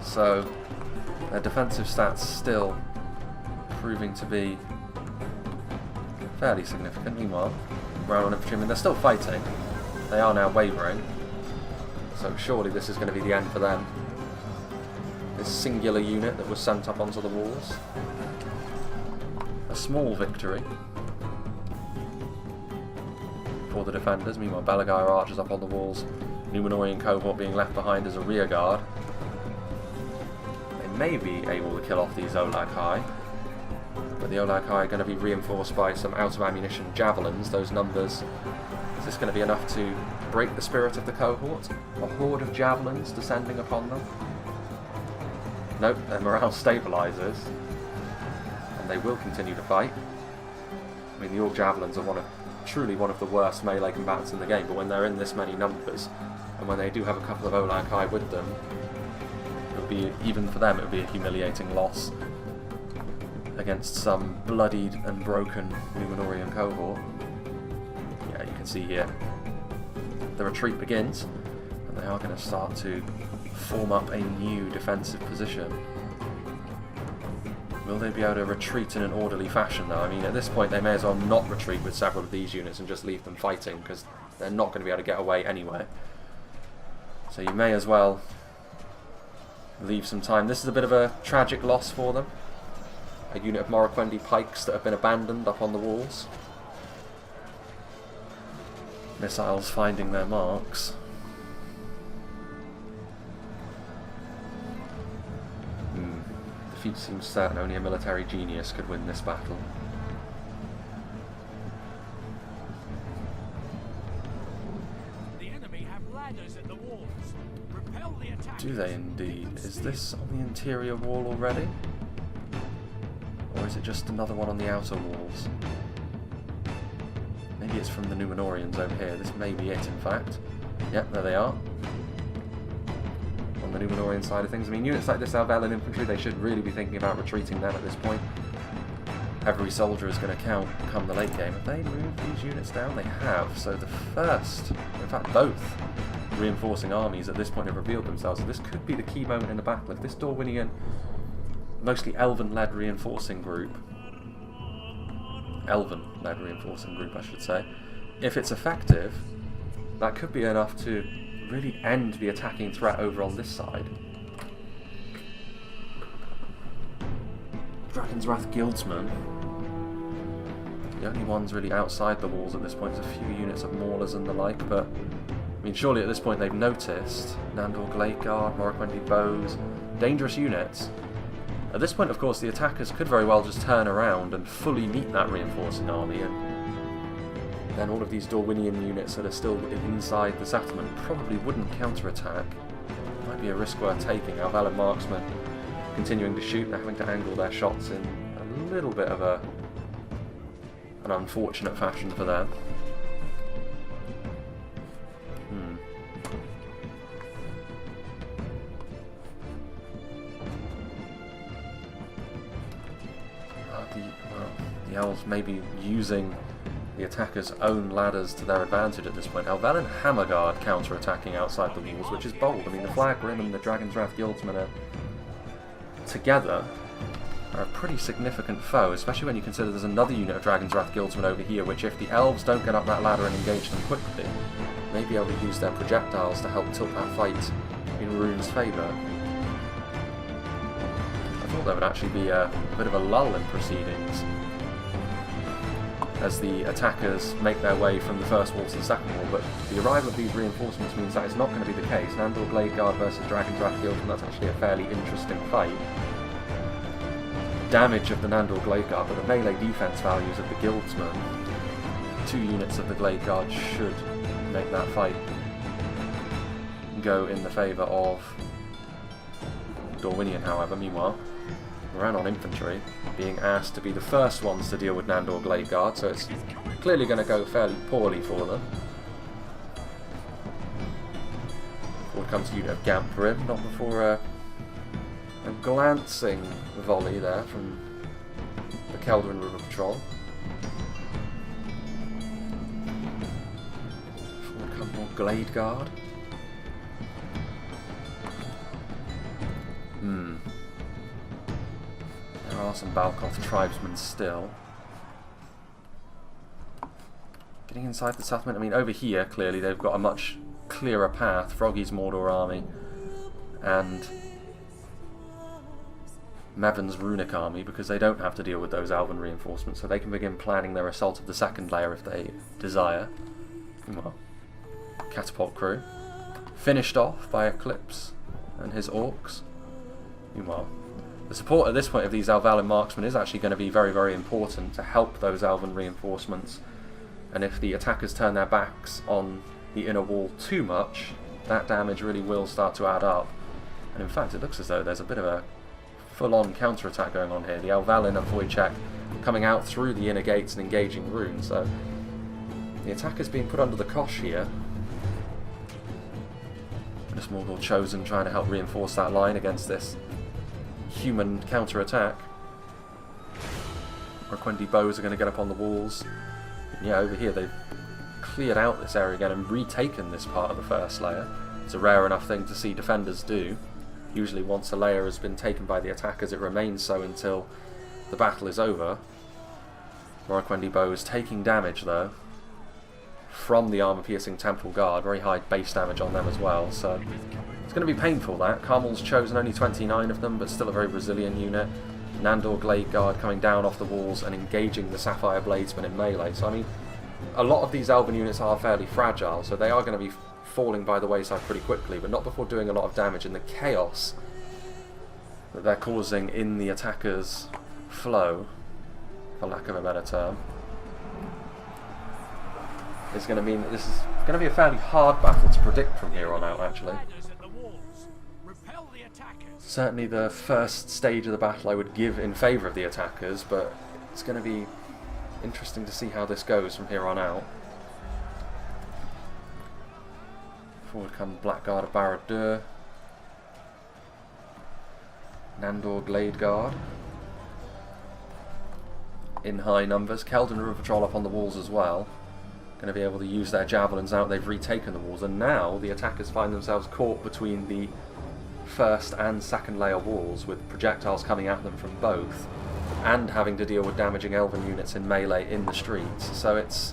So, their defensive stats still proving to be fairly significant. Meanwhile, Brown infantrymen, they're still fighting. They are now wavering. So surely this is going to be the end for them. This singular unit that was sent up onto the walls. A small victory for the defenders. Meanwhile, Balaguer archers up on the walls. Numenorian cohort being left behind as a rear guard. They may be able to kill off these Olag High. But the Olag High are going to be reinforced by some out-of-ammunition javelins. Those numbers, is this going to be enough to break the spirit of the cohort? A horde of javelins descending upon them? Nope, their morale stabilises. And they will continue to fight. I mean, the Orc javelins are truly one of the worst melee combatants in the game, but when they're in this many numbers, and when they do have a couple of Olag High with them, it would be, even for them, it would be a humiliating loss against some bloodied and broken Numenorian cohort. Yeah, you can see here the retreat begins, and they are going to start to form up a new defensive position. Will they be able to retreat in an orderly fashion though? I mean, at this point they may as well not retreat with several of these units and just leave them fighting, because they're not going to be able to get away anyway. So you may as well leave some time. This is a bit of a tragic loss for them. A unit of Morroquendi pikes that have been abandoned up on the walls. Missiles finding their marks. Defeat seems certain. Only a military genius could win this battle. The enemy have ladders at the walls. Repel the attackers. Do they indeed? Is this on the interior wall already? Or is it just another one on the outer walls? Maybe it's from the Numenorians over here. This may be it, in fact. Yep, there they are. On the Numenorian side of things. I mean, units like this Elvelyn infantry, they should really be thinking about retreating then at this point. Every soldier is going to count come the late game. Have they moved these units down? They have. So the first, in fact both, reinforcing armies at this point have revealed themselves. So this could be the key moment in the battle. If this Dorwinion, mostly Elven-led reinforcing group, I should say, if it's effective, that could be enough to really end the attacking threat over on this side. Dragon's Wrath Guildsman. The only ones really outside the walls at this point is a few units of maulers and the like, but I mean, surely at this point they've noticed Nandor Glade Guard, Morroquendi bows, dangerous units. At this point, of course, the attackers could very well just turn around and fully meet that reinforcing army, and then all of these Dorwinion units that are still inside the settlement probably wouldn't counter-attack. Might be a risk worth taking. Our Valen marksmen continuing to shoot, they're having to angle their shots in a little bit of an unfortunate fashion for them. The elves may be using the attackers' own ladders to their advantage at this point. Elven Hammerguard counter-attacking outside the walls, which is bold. I mean, the Flagrim and the Dragon's Wrath Guildsmen are together are a pretty significant foe, especially when you consider there's another unit of Dragon's Wrath Guildsmen over here, which if the elves don't get up that ladder and engage them quickly, may be able to use their projectiles to help tilt that fight in Rhun's favour. I thought there would actually be a bit of a lull in proceedings as the attackers make their way from the first wall to the second wall, but the arrival of these reinforcements means that is not going to be the case. Nandor Glade Guard versus Dragon's Wrath Guildsman, that's actually a fairly interesting fight. Damage of the Nandor Glade Guard, but the melee defense values of the Guildsmen, 2 units of the Glade Guard should make that fight go in the favour of Dorwinion, however. Meanwhile, Rhun on infantry, being asked to be the first ones to deal with Nandor Glade Guard, so it's clearly going to go fairly poorly for them. Forward comes the unit of Gamprim, not before a glancing volley there from the Keldrin River Patrol. Forward comes more Glade Guard. There are some Balkoth tribesmen still. Getting inside the settlement, I mean, over here, clearly, they've got a much clearer path. Froggy's Mordor army and Mevon's Runic army, because they don't have to deal with those Elven reinforcements, so they can begin planning their assault of the second layer if they desire. Meanwhile, Catapult crew finished off by Eclipse and his orcs. Meanwhile, the support at this point of these Elvalin marksmen is actually going to be very, very important to help those Elven reinforcements, and if the attackers turn their backs on the inner wall too much, that damage really will start to add up. And in fact, it looks as though there's a bit of a full-on counter-attack going on here. The Elvalin and Wojciech coming out through the inner gates and engaging Rhun, so the attacker's being put under the cosh here. And a Mordor Chosen trying to help reinforce that line against this human counter-attack. Morroquendi bows are going to get up on the walls. And yeah, over here they've cleared out this area again and retaken this part of the first layer. It's a rare enough thing to see defenders do. Usually once a layer has been taken by the attackers, it remains so until the battle is over. Morroquendi bows taking damage though from the armor-piercing Temple Guard, very high base damage on them as well, so it's going to be painful that. Carmel's chosen only 29 of them, but still a very resilient unit. Nandor Glade Guard coming down off the walls and engaging the Sapphire Bladesmen in melee. So I mean, a lot of these Elven units are fairly fragile, so they are going to be falling by the wayside pretty quickly, but not before doing a lot of damage, in the chaos that they're causing in the attackers' flow, for lack of a better term, is going to mean that this is going to be a fairly hard battle to predict from here on out, actually. Certainly the first stage of the battle I would give in favour of the attackers, but it's going to be interesting to see how this goes from here on out. Forward comes Blackguard of Barad-dûr. Nandor Glade Guard in high numbers. Keldrin River Patrol up on the walls as well. Going to be able to use their javelins out. They've retaken the walls, and now the attackers find themselves caught between the first and second layer walls, with projectiles coming at them from both, and having to deal with damaging Elven units in melee in the streets. So it's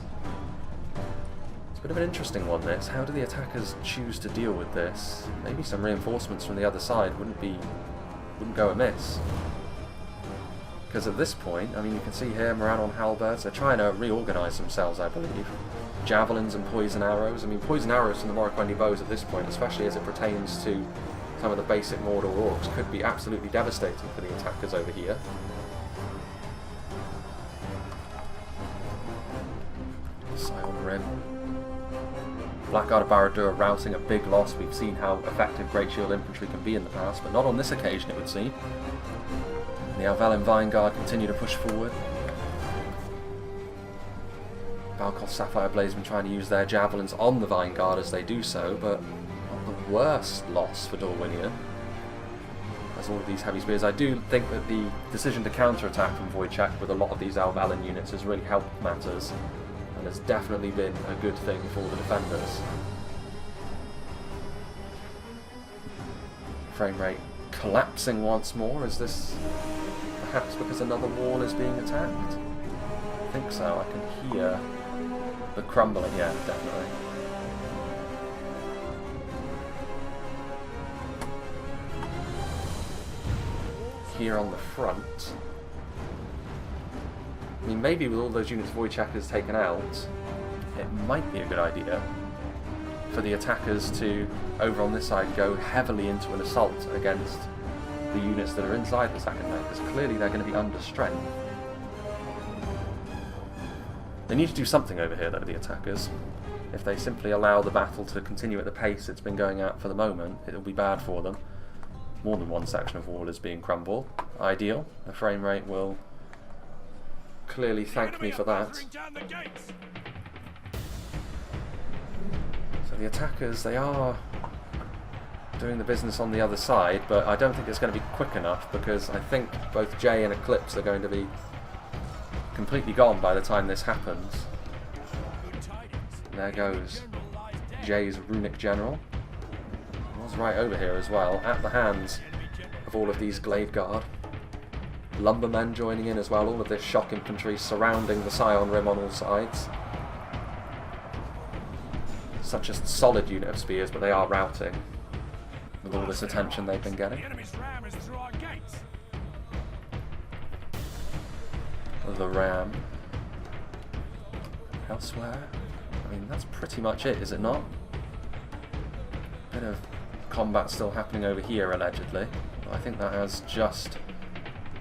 a bit of an interesting one, this. How do the attackers choose to deal with this? Maybe some reinforcements from the other side wouldn't go amiss. Because at this point, I mean, you can see here, Moran on halberds, they're trying to reorganise themselves, I believe. Javelins and poison arrows. I mean, poison arrows from the Morroquendi bows at this point, especially as it pertains to some of the basic Mordor orcs, could be absolutely devastating for the attackers over here. Scion Rim. Blackguard of Barad-dûr routing a big loss. We've seen how effective Great Shield infantry can be in the past, but not on this occasion, it would seem. The Alvelin Vineguard continue to push forward. Balkoth Sapphire Blaze been trying to use their javelins on the Vineguard as they do so, but not the worst loss for Dorwinion. As all of these heavy spears, I do think that the decision to counter-attack from Wojciech with a lot of these Alvelin units has really helped matters, and has definitely been a good thing for the defenders. Frame rate collapsing once more. Is this perhaps because another wall is being attacked? I think so. I can hear the crumbling. Yeah, definitely. Here on the front, I mean, maybe with all those units Wojciech has taken out, it might be a good idea for the attackers to, over on this side, go heavily into an assault against the units that are inside the second leg, because clearly they're going to be under strength. They need to do something over here, though, the attackers. If they simply allow the battle to continue at the pace it's been going at for the moment, it'll be bad for them. More than one section of wall is being crumbled. Ideal. The frame rate will clearly thank me for that. So the attackers, they are doing the business on the other side, but I don't think it's going to be quick enough, because I think both Jay and Eclipse are going to be completely gone by the time this happens. There goes Jay's Runic General. Was right over here as well, at the hands of all of these Glaive Guard. Lumbermen joining in as well, all of this shock infantry surrounding the Scion Rim on all sides. Such a solid unit of spears, but they are routing with all this attention they've been getting. The ram. Elsewhere? I mean, that's pretty much it, is it not? Bit of combat still happening over here, allegedly. I think that has just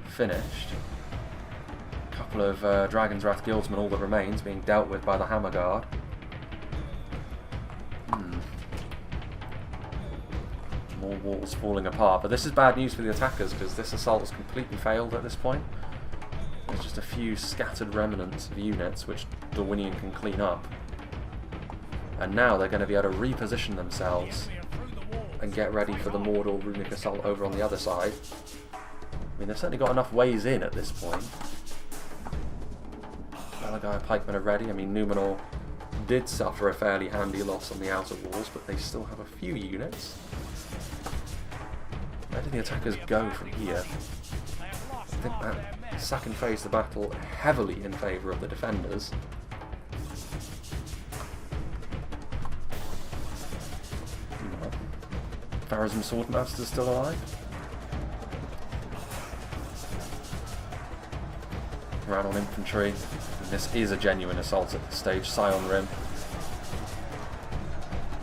finished. A couple of Dragon's Wrath Guildsmen, all that remains, being dealt with by the Hammer Guard. More walls falling apart, but this is bad news for the attackers, because this assault has completely failed at this point. There's just a few scattered remnants of units which Dorwinion can clean up. And now they're going to be able to reposition themselves and get ready for the Mordor Runic Assault over on the other side. I mean, they've certainly got enough ways in at this point. Malagai Pikemen are ready. I mean, Numenor did suffer a fairly handy loss on the outer walls, but they still have a few units. Where do the attackers go from here? I think that second phase of the battle heavily in favour of the defenders. Pharazim Swordmaster's still alive. Rhun on infantry. This is a genuine assault at this stage. Scion Rim.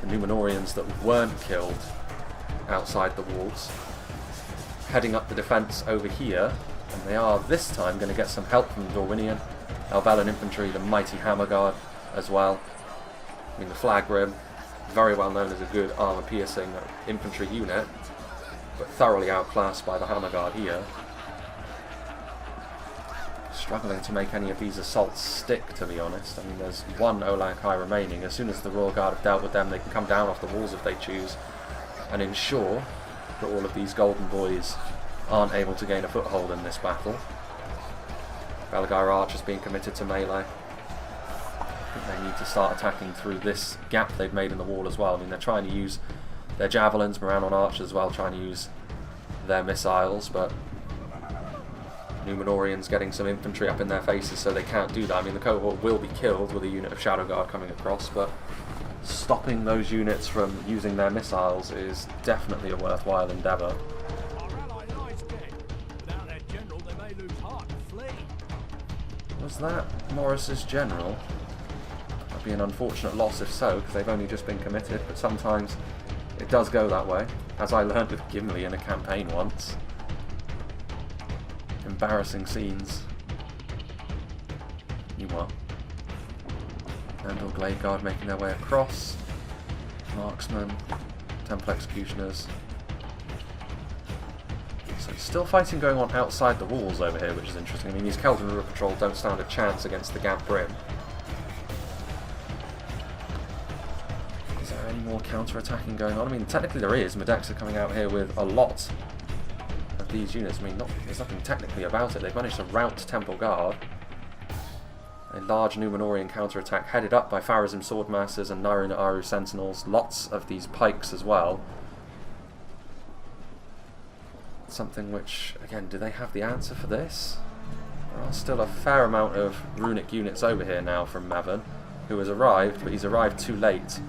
The Numenorians that weren't killed outside the walls, heading up the defence over here, and they are this time going to get some help from Dorwinion. Alvelin infantry, the mighty Hammer Guard as well. I mean, the Flag Rim, very well known as a good armour-piercing infantry unit, but thoroughly outclassed by the Hammer Guard here. Struggling to make any of these assaults stick, to be honest. I mean, there's one Olag High remaining. As soon as the Royal Guard have dealt with them, they can come down off the walls if they choose, and ensure that all of these Golden Boys aren't able to gain a foothold in this battle. Belgair archers being committed to melee. I think they need to start attacking through this gap they've made in the wall as well. I mean, they're trying to use their javelins, Moran on archers as well, trying to use their missiles, but Numenorians getting some infantry up in their faces, so they can't do that. I mean, the cohort will be killed with a unit of Shadow Guard coming across, but stopping those units from using their missiles is definitely a worthwhile endeavour. Our ally lies dead. Without their general, they may lose heart and flee. Was that Morris's general? That'd be an unfortunate loss if so, because they've only just been committed, but sometimes it does go that way, as I learned with Gimli in a campaign once. Embarrassing scenes. Meanwhile, Andor Glade Guard making their way across. Marksmen, Temple Executioners. So still fighting going on outside the walls over here, which is interesting. I mean, these Keldon River Patrol don't stand a chance against the Gamp Rim. Is there any more counter-attacking going on? I mean, technically there is. Medex are coming out here with a lot of these units. I mean, there's nothing technically about it. They've managed to rout Temple Guard. A large Numenorian counter-attack headed up by Pharazim Swordmasters and Naru Na'aru Sentinels. Lots of these pikes as well. Something which, again, do they have the answer for this? There are still a fair amount of runic units over here now from Mavin, who has arrived, but he's arrived too late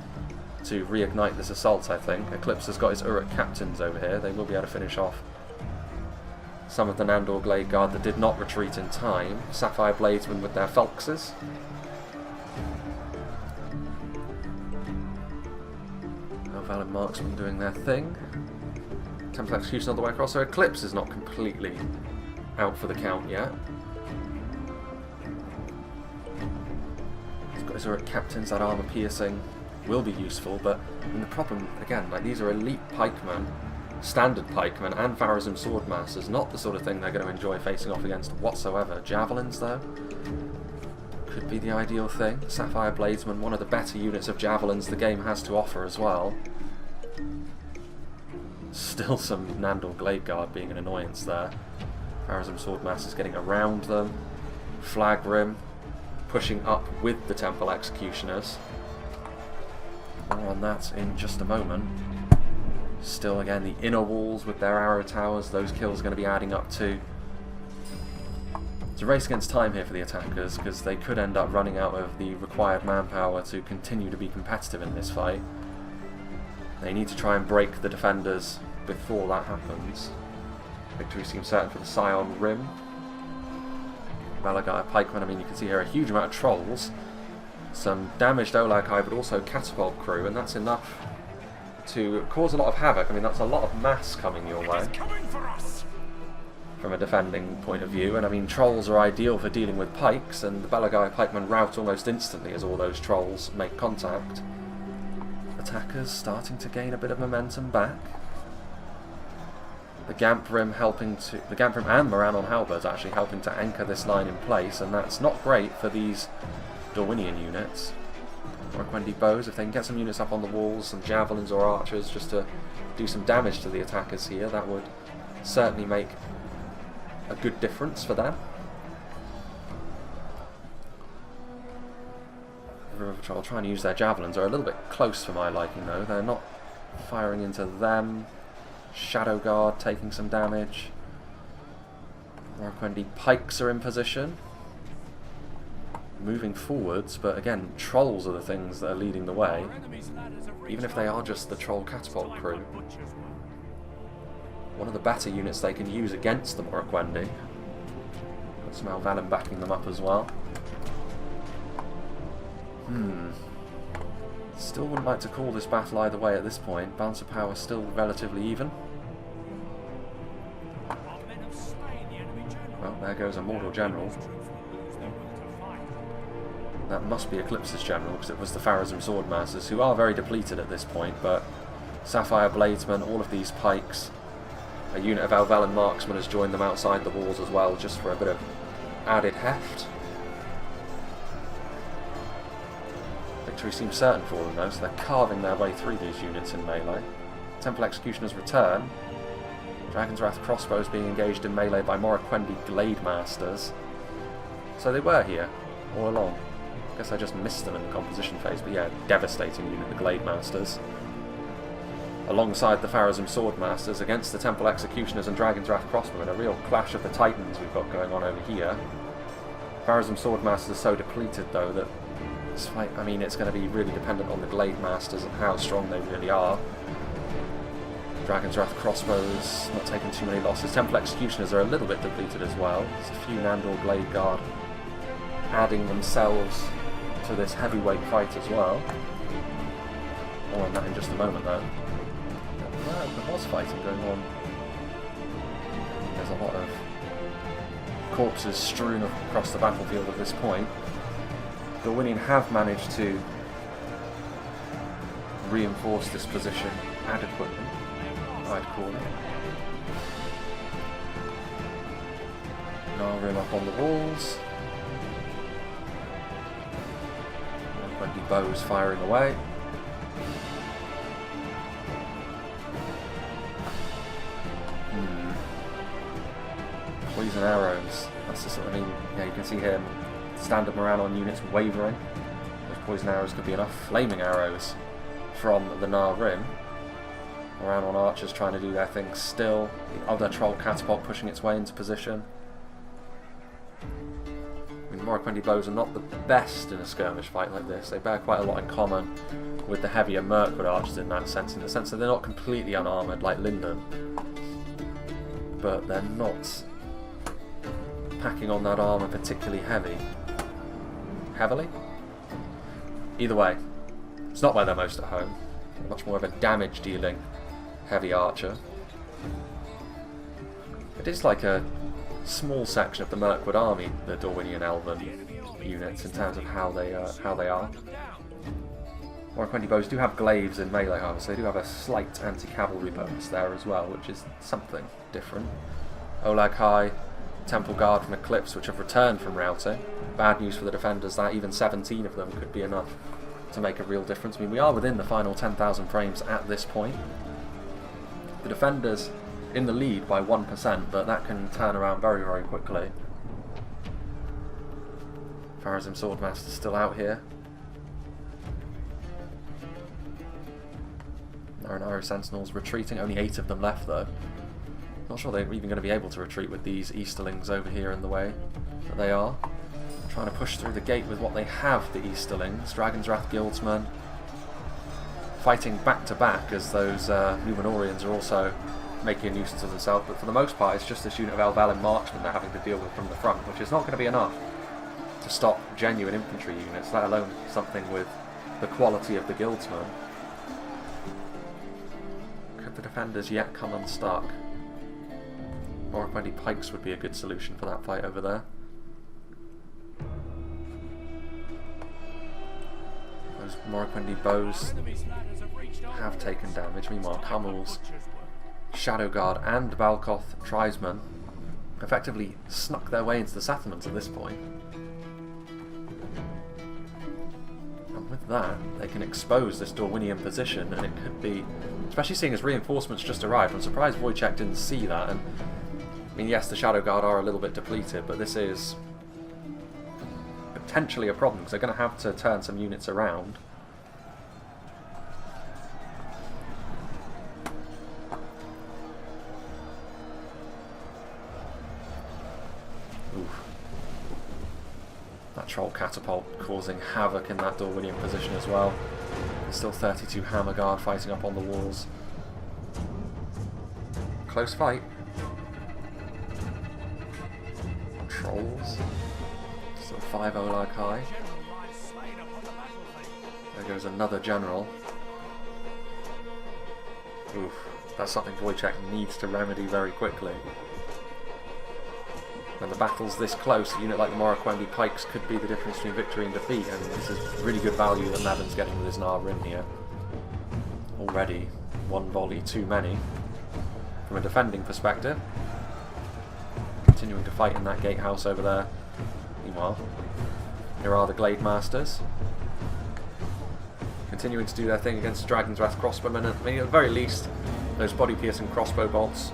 to reignite this assault, I think. Eclipse has got his Uruk captains over here. They will be able to finish off some of the Nandor Glade Guard that did not retreat in time. Sapphire Bladesmen with their Falxes. Valid Marksmen doing their thing. Temple Execution all the way across, so Eclipse is not completely out for the count yet. He's got his Uruk captains, that armour piercing will be useful, but I mean, the problem, again, like these are elite pikemen, standard pikemen, and Pharazim Swordmasters, not the sort of thing they're going to enjoy facing off against whatsoever. Javelins, though, could be the ideal thing. Sapphire Bladesman, one of the better units of javelins the game has to offer as well. Still some Nandor Glade Guard being an annoyance there. Pharazim Swordmasters getting around them. Flag Rim pushing up with the Temple Executioners. More on that in just a moment. Still, again, the inner walls with their arrow towers, those kills are going to be adding up too. It's a race against time here for the attackers, because they could end up running out of the required manpower to continue to be competitive in this fight. They need to try and break the defenders before that happens. Victory seems certain for the Scion Rim. Balagai Pikemen, I mean, you can see here a huge amount of trolls. Some damaged Olakai, but also catapult crew, and that's enough to cause a lot of havoc. I mean, that's a lot of mass coming your way from a defending point of view, and I mean, trolls are ideal for dealing with pikes, and the Balagai Pikemen rout almost instantly as all those trolls make contact. Attackers starting to gain a bit of momentum back. The Gamp Rim and Moran on Halberds actually helping to anchor this line in place, and that's not great for these Dorwinion units. Morquendi bows, if they can get some units up on the walls, some javelins or archers just to do some damage to the attackers here, that would certainly make a good difference for them. River Patrol trying to use their javelins are a little bit close for my liking though. They're not firing into them. Shadow Guard taking some damage. Morquendi pikes are in position. Moving forwards, but again, trolls are the things that are leading the way. Even if they are just the troll catapult crew. One of the better units they can use against the Morquendi. Got some Alvalin backing them up as well. Still wouldn't like to call this battle either way at this point. Balance of power still relatively even. Well, there goes a Mordor general. That must be Eclipse's general, because it was the Pharazim Swordmasters, who are very depleted at this point, but Sapphire Bladesmen, all of these pikes. A unit of Alvalin Marksmen has joined them outside the walls as well, just for a bit of added heft. Victory seems certain for them though, so they're carving their way through these units in melee. Temple Executioners return. Dragon's Wrath crossbows being engaged in melee by Morquendi Glade Masters. So they were here all along. I guess I just missed them in the composition phase, but yeah, devastating unit, the Glade Masters. Alongside the Pharazim Swordmasters against the Temple Executioners and Dragon's Wrath crossbowmen, a real clash of the titans we've got going on over here. Pharazim Swordmasters are so depleted though that this fight, I mean, it's going to be really dependent on the Glade Masters and how strong they really are. Dragon's Wrath crossbows not taking too many losses. Temple Executioners are a little bit depleted as well. There's a few Nandor Glade Guard adding themselves to this heavyweight fight as well. More on that in just a moment though. There was fighting going on. There's a lot of corpses strewn across the battlefield at this point. Dorwinion have managed to reinforce this position adequately, I'd call it. Narim up on the walls. 120 bows firing away. Poison arrows. That's just, I mean, yeah, you can see here standard morale on units wavering. Those poison arrows could be enough. Flaming arrows from the Narim. Morale on archers trying to do their thing still. The other troll catapult pushing its way into position. I mean, Morroquendi bows are not the best in a skirmish fight like this. They bear quite a lot in common with the heavier Mirkwood archers in the sense that they're not completely unarmoured like Linden, but they're not packing on that armour particularly heavily. Either way, it's not where they're most at home. Much more of a damage dealing heavy archer. It is like a small section of the Mirkwood army, the Dorwinion Elven units, in terms of how they are. Morroquendi bows do have glaives in melee, however, so they do have a slight anti-cavalry bonus there as well, which is something different. Olag High, Temple Guard from Eclipse, which have returned from routing. Bad news for the defenders that even 17 of them could be enough to make a real difference. I mean, we are within the final 10,000 frames at this point. The defenders in the lead by 1%, but that can turn around very, very quickly. Pharazim Swordmaster's still out here. Naranaro Sentinels retreating, only 8 of them left though. Not sure they're even going to be able to retreat with these Easterlings over here in the way that they are. Trying to push through the gate with what they have, the Easterlings. Dragon's Wrath Guildsmen fighting back to back as those Numenorians are also making a nuisance of themselves, but for the most part it's just this unit of Elvalin marksmen they're having to deal with from the front, which is not going to be enough to stop genuine infantry units, let alone something with the quality of the Guildsmen. Could the defenders yet come unstuck? Morroquendi pikes would be a good solution for that fight over there. Those Morroquendi bows have taken damage. Meanwhile, Camels, Shadow Guard and Balkoth Tribesmen effectively snuck their way into the settlements at this point. And with that, they can expose this Dorwinion position, and it could be, especially seeing as reinforcements just arrived. I'm surprised Wojciech didn't see that. And I mean, yes, the Shadow Guard are a little bit depleted, but this is potentially a problem because they're going to have to turn some units around. Oof. That Troll Catapult causing havoc in that Dorwinion position as well. There's still 32 Hammer Guard fighting up on the walls. Close fight. Trolls. Still 5 Olag High. There goes another general. Oof. That's something Wojciech needs to remedy very quickly. When the battle's this close, a unit like the Morroquendi pikes could be the difference between victory and defeat, and this is really good value that Navan's getting with his Narim here. Already one volley too many. From a defending perspective, continuing to fight in that gatehouse over there. Meanwhile, here are the Glade Masters, continuing to do their thing against Dragon's Wrath crossbowmen. I mean, at the very least, those body-piercing crossbow bolts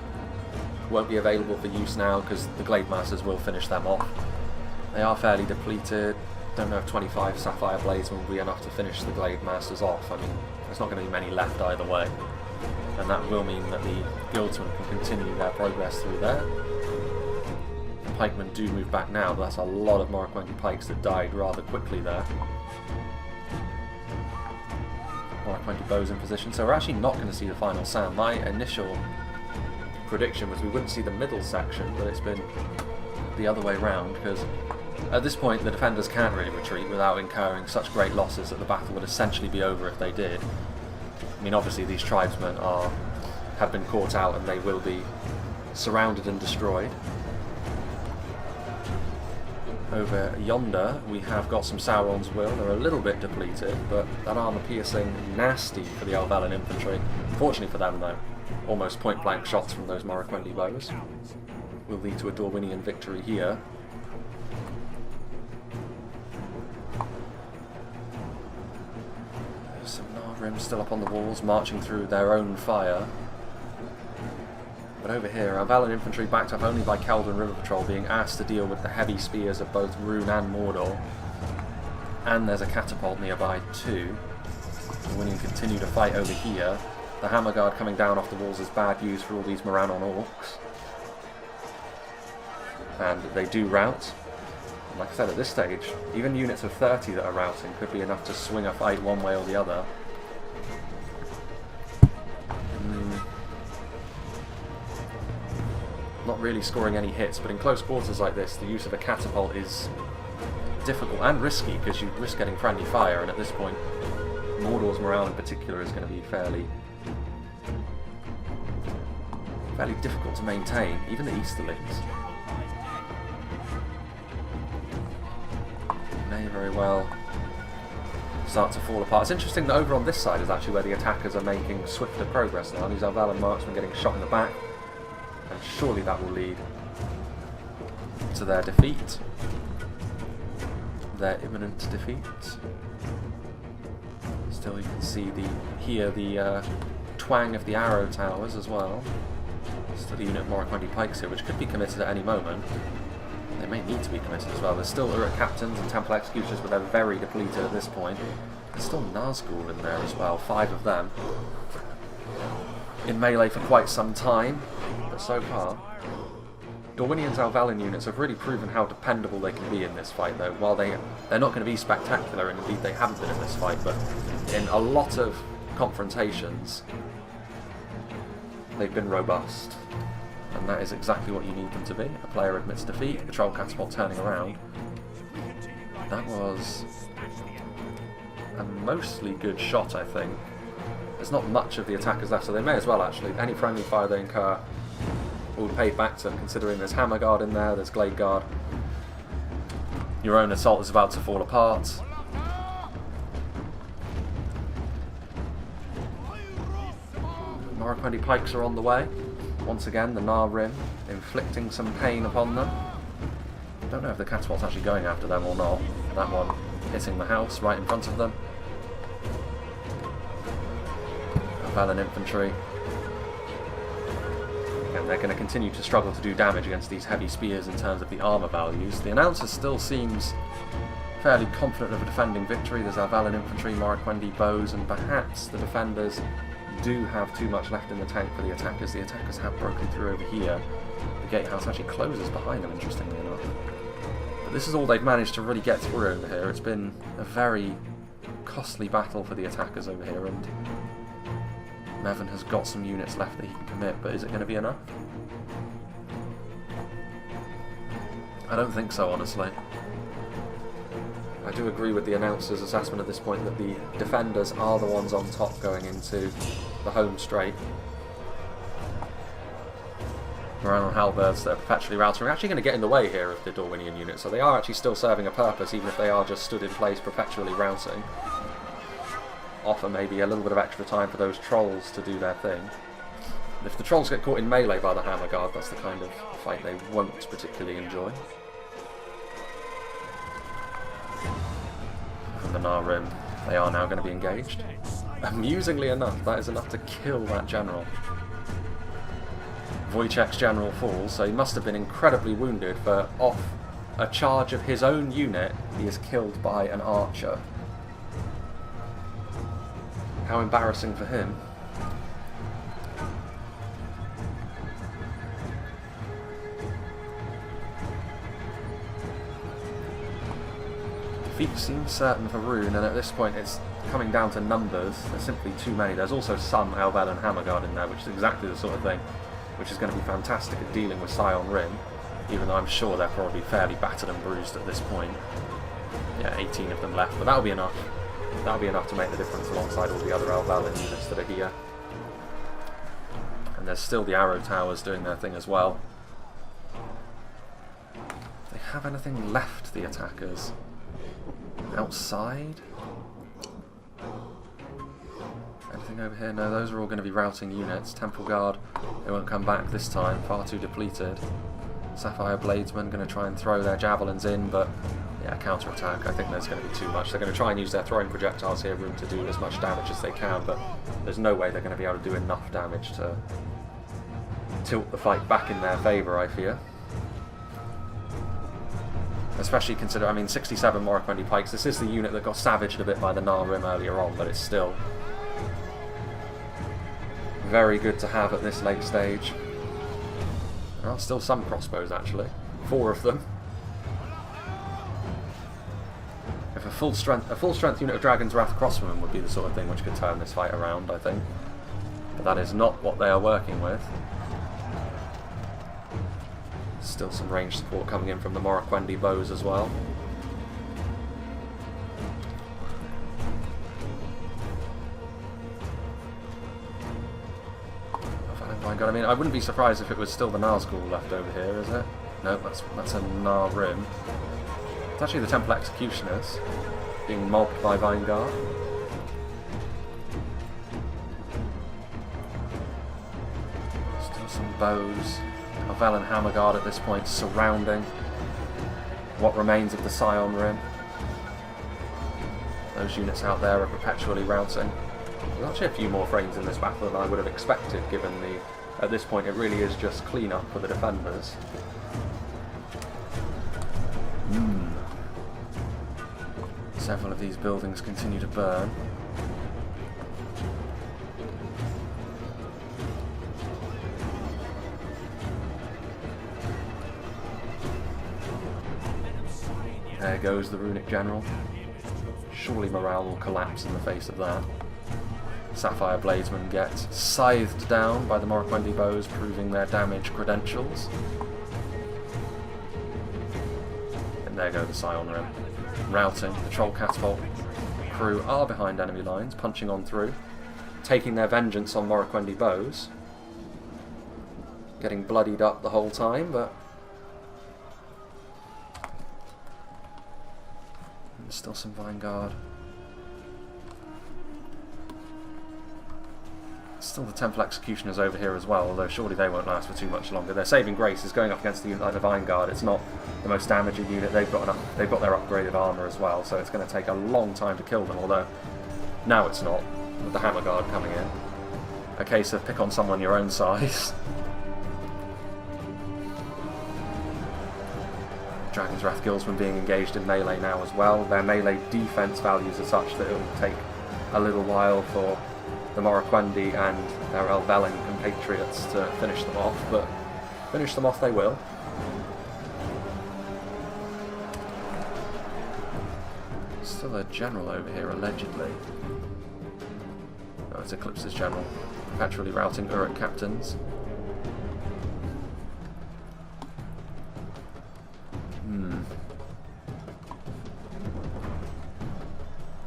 won't be available for use now because the Glade Masters will finish them off. They are fairly depleted. Don't know if 25 Sapphire Blades will be enough to finish the Glade Masters off. I mean, there's not going to be many left either way. And that will mean that the Guildsmen can continue their progress through there. The Pikemen do move back now, but that's a lot of Morroquendi pikes that died rather quickly there. Mordor bows in position, so we're actually not going to see the final SANT. My initial prediction was we wouldn't see the middle section, but it's been the other way round, because at this point the defenders can't really retreat without incurring such great losses that the battle would essentially be over if they did. I mean, obviously these tribesmen have been caught out and they will be surrounded and destroyed. Over yonder we have got some Sauron's Will. They're a little bit depleted, but that armour piercing nasty for the Elvalin infantry. Fortunately for them though, almost point blank shots from those Morroquendi bows will lead to a Dorwinion victory here. There's some Narrim still up on the walls, marching through their own fire. But over here, our Elvalin infantry backed up only by Keldon River Patrol being asked to deal with the heavy spears of both Rhun and Mordor. And there's a catapult nearby too. Dorwinion continue to fight over here. The Hammer Guard coming down off the walls is bad news for all these Morannon orcs. And they do rout. And like I said, at this stage, even units of 30 that are routing could be enough to swing a fight one way or the other. Not really scoring any hits, but in close quarters like this, the use of a catapult is difficult and risky because you risk getting friendly fire, and at this point, Mordor's morale in particular is going to be fairly difficult to maintain, even the Easterlings. May very well start to fall apart. It's interesting that over on this side is actually where the attackers are making swifter progress now. These Elvalin marksmen getting shot in the back. And surely that will lead to their defeat. Their imminent defeat. Still you can see the twang of the arrow towers as well. Still a unit of Morroquendi pikes here, which could be committed at any moment. They may need to be committed as well. There's still Uruk captains and Temple executioners, but they're very depleted at this point. There's still Nazgul in there as well, 5 of them. In melee for quite some time, but so far Dorwinion's Elvalin units have really proven how dependable they can be in this fight, though. While they're not going to be spectacular, and indeed they haven't been in this fight, but in a lot of confrontations they've been robust, and that is exactly what you need them to be. A player admits defeat, the Troll Catapult turning around. That was a mostly good shot, I think. There's not much of the attackers left, so they may as well actually. Any friendly fire they incur will be paid back to them, considering there's Hammer Guard in there, there's Glade Guard. Your own assault is about to fall apart. Morroquendi pikes are on the way. Once again, the Narrim inflicting some pain upon them. I don't know if the catapult's actually going after them or not. That one hitting the house right in front of them. Elvalin infantry. And they're going to continue to struggle to do damage against these heavy spears in terms of the armour values. The announcer still seems fairly confident of a defending victory. There's Elvalin infantry, Morroquendi bows, and perhaps the defenders do have too much left in the tank for the attackers. The attackers have broken through over here. The gatehouse actually closes behind them, interestingly enough. But this is all they've managed to really get through over here. It's been a very costly battle for the attackers over here, and Mevin has got some units left that he can commit, but is it going to be enough? I don't think so, honestly. I do agree with the announcer's assessment at this point that the defenders are the ones on top going into the home straight. Morannon halberds that are perpetually routing are actually going to get in the way here of the Dorwinion unit, so they are actually still serving a purpose, even if they are just stood in place perpetually routing. Offer maybe a little bit of extra time for those trolls to do their thing. If the trolls get caught in melee by the Hammer Guard, that's the kind of fight they won't particularly enjoy. And the Narrim, they are now going to be engaged. Amusingly enough, that is enough to kill that general. Wojciech's general falls, so he must have been incredibly wounded, for off a charge of his own unit, he is killed by an archer. How embarrassing for him. Defeat seems certain for Rhun, and at this point it's coming down to numbers, there's simply too many. There's also some Elvel and Hammerguard in there, which is exactly the sort of thing which is going to be fantastic at dealing with Scion Rim, even though I'm sure they're probably fairly battered and bruised at this point. Yeah, 18 of them left, but that'll be enough. That'll be enough to make the difference alongside all the other Elvel units that are here. And there's still the arrow towers doing their thing as well. Do they have anything left, the attackers? Outside? Anything over here? No, those are all going to be routing units. Temple Guard, they won't come back this time, far too depleted. Sapphire Bladesmen going to try and throw their javelins in, but yeah, counter-attack, I think there's going to be too much. They're going to try and use their throwing projectiles here, Rhun, to do as much damage as they can, but there's no way they're going to be able to do enough damage to tilt the fight back in their favour, I fear. Especially consider, I mean, 67 Morroquendi Pikes. This is the unit that got savaged a bit by the Nar Rim earlier on, but it's still very good to have at this late stage. There are still some crossbows, actually. 4 of them. If a full strength unit of Dragon's Wrath crossbowmen would be the sort of thing which could turn this fight around, I think. But that is not what they are working with. Still some range support coming in from the Morroquendi bows as well. I mean, I wouldn't be surprised if it was still the Nazgul left over here, is it? No, that's a Nar Rim. It's actually the Temple Executioners being mobbed by Vinegard. Still some bows. Elvel and Hammerguard at this point surrounding what remains of the Scion Rim. Those units out there are perpetually routing. There's actually a few more frames in this battle than I would have expected, given the... At this point, it really is just clean up for the defenders. Several of these buildings continue to burn. There goes the Runic General. Surely morale will collapse in the face of that. Sapphire Bladesmen get scythed down by the Morroquendi bows, proving their damage credentials. And there go the Scion Rim. Routing, the Troll Catapult crew are behind enemy lines, punching on through, taking their vengeance on Morroquendi bows. Getting bloodied up the whole time, but there's still some Vinegard. Still the Temple Executioners over here as well, although surely they won't last for too much longer. Their saving grace is going up against the unit like the Vinegard. It's not the most damaging unit. They've got their upgraded armour as well, so it's going to take a long time to kill them, although now it's not, with the Hammerguard coming in. A case of pick on someone your own size. Dragon's Wrath Guildsmen being engaged in melee now as well. Their melee defense values are such that it will take a little while for the Morroquendi and their Elvelin compatriots to finish them off, but finish them off they will. Still a general over here, allegedly. Oh, it's Eclipse's general. Perpetually routing Uruk captains.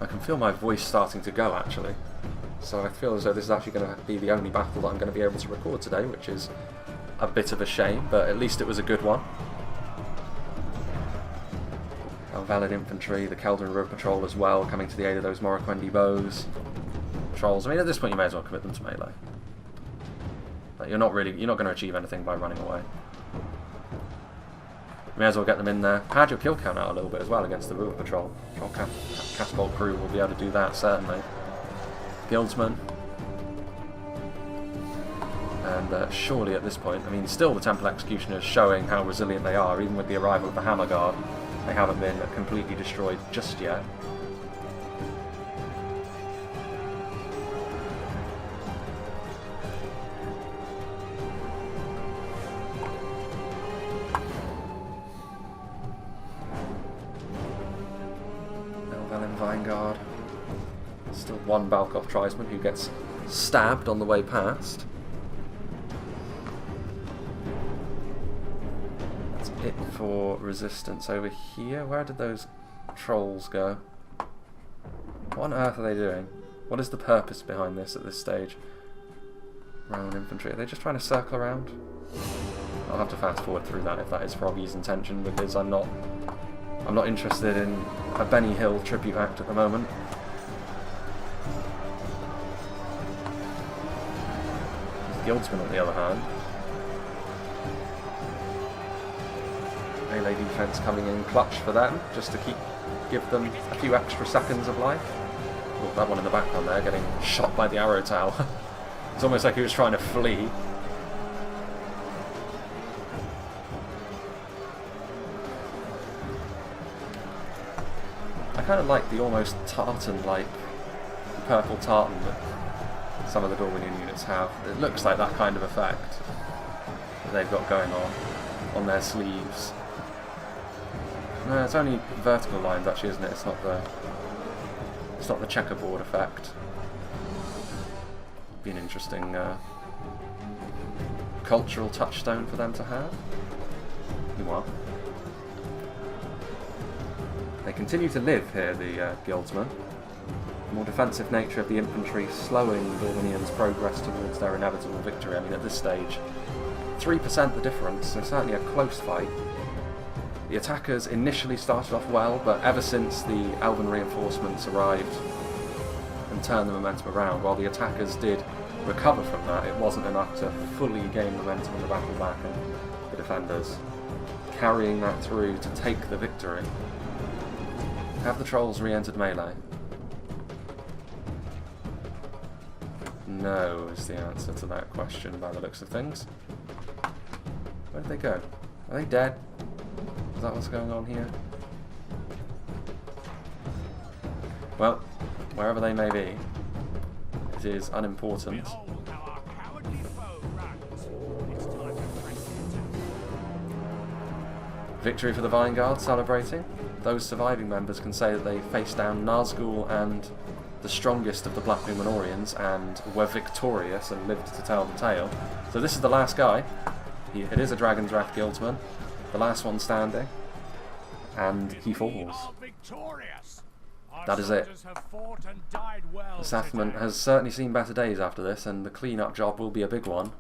I can feel my voice starting to go, actually. So I feel as though this is actually going to be the only battle that I'm going to be able to record today, which is a bit of a shame, but at least it was a good one. Valid infantry, the Keldon Road Patrol as well, coming to the aid of those Morroquendi bows. Trolls, I mean, at this point you may as well commit them to melee. Like, you're not going to achieve anything by running away. You may as well get them in there. Pad your kill count out a little bit as well against the River Patrol. Troll Catapult crew will be able to do that, certainly. Guildsmen. And surely at this point, I mean, still the Temple Executioners showing how resilient they are, even with the arrival of the Hammerguard. They haven't been completely destroyed just yet. Elvelin Vinegard Still one Balkov tribesman who gets stabbed on the way past. That's it for resistance over here. Where did those trolls go? What on earth are they doing? What is the purpose behind this at this stage? Rhun infantry. Are they just trying to circle around? I'll have to fast forward through that if that is Froggy's intention, because I'm not interested in a Benny Hill tribute act at the moment. The Guildsman, on the other hand. Melee defense coming in clutch for them, just to give them a few extra seconds of life. Oh, that one in the background there, getting shot by the arrow tower. It's almost like he was trying to flee. I kind of like the almost tartan-like purple tartan that some of the Dorwinion units have. It looks like that kind of effect that they've got going on their sleeves. No, it's only vertical lines actually, isn't it? It's not the checkerboard effect. Be an interesting cultural touchstone for them to have. Meanwhile, they continue to live here, the Guildsmen. The more defensive nature of the infantry slowing Dorwinion's progress towards their inevitable victory. I mean, at this stage, 3% the difference, so certainly a close fight. The attackers initially started off well, but ever since the Elven reinforcements arrived and turned the momentum around, while the attackers did recover from that, it wasn't enough to fully gain momentum in the battle back, and the defenders carrying that through to take the victory. Have the trolls re-entered melee? No is the answer to that question by the looks of things. Where did they go? Are they dead? Is that what's going on here? Well, wherever they may be, it is unimportant. Behold how our cowardly foe runs. It's time to press it. Victory for the Vanguard celebrating. Those surviving members can say that they faced down Nazgul and the strongest of the Black Numenorians and were victorious and lived to tell the tale. So this is the last guy. It is a Dragon's Wrath Guildsman. The last one standing. And he falls. That is it. The Sathman has certainly seen better days after this, and the clean-up job will be a big one.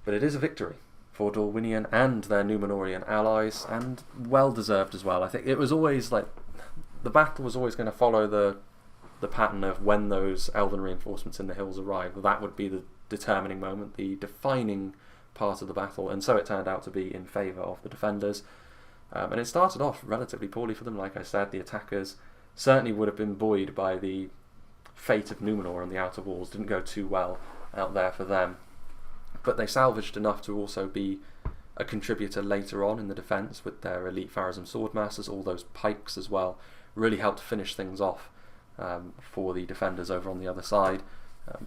But it is a victory for Dorwinion and their Numenorian allies, and well-deserved as well. I think it was always like, the battle was always going to follow the pattern of when those Elven reinforcements in the hills arrived. That would be the determining moment, the defining part of the battle, and so it turned out to be in favour of the defenders. And it started off relatively poorly for them. Like I said, the attackers certainly would have been buoyed by the fate of Numenor and the outer walls. Didn't go too well out there for them. But they salvaged enough to also be a contributor later on in the defence with their elite Pharazim Swordmasters, all those pikes as well. Really helped finish things off for the defenders over on the other side.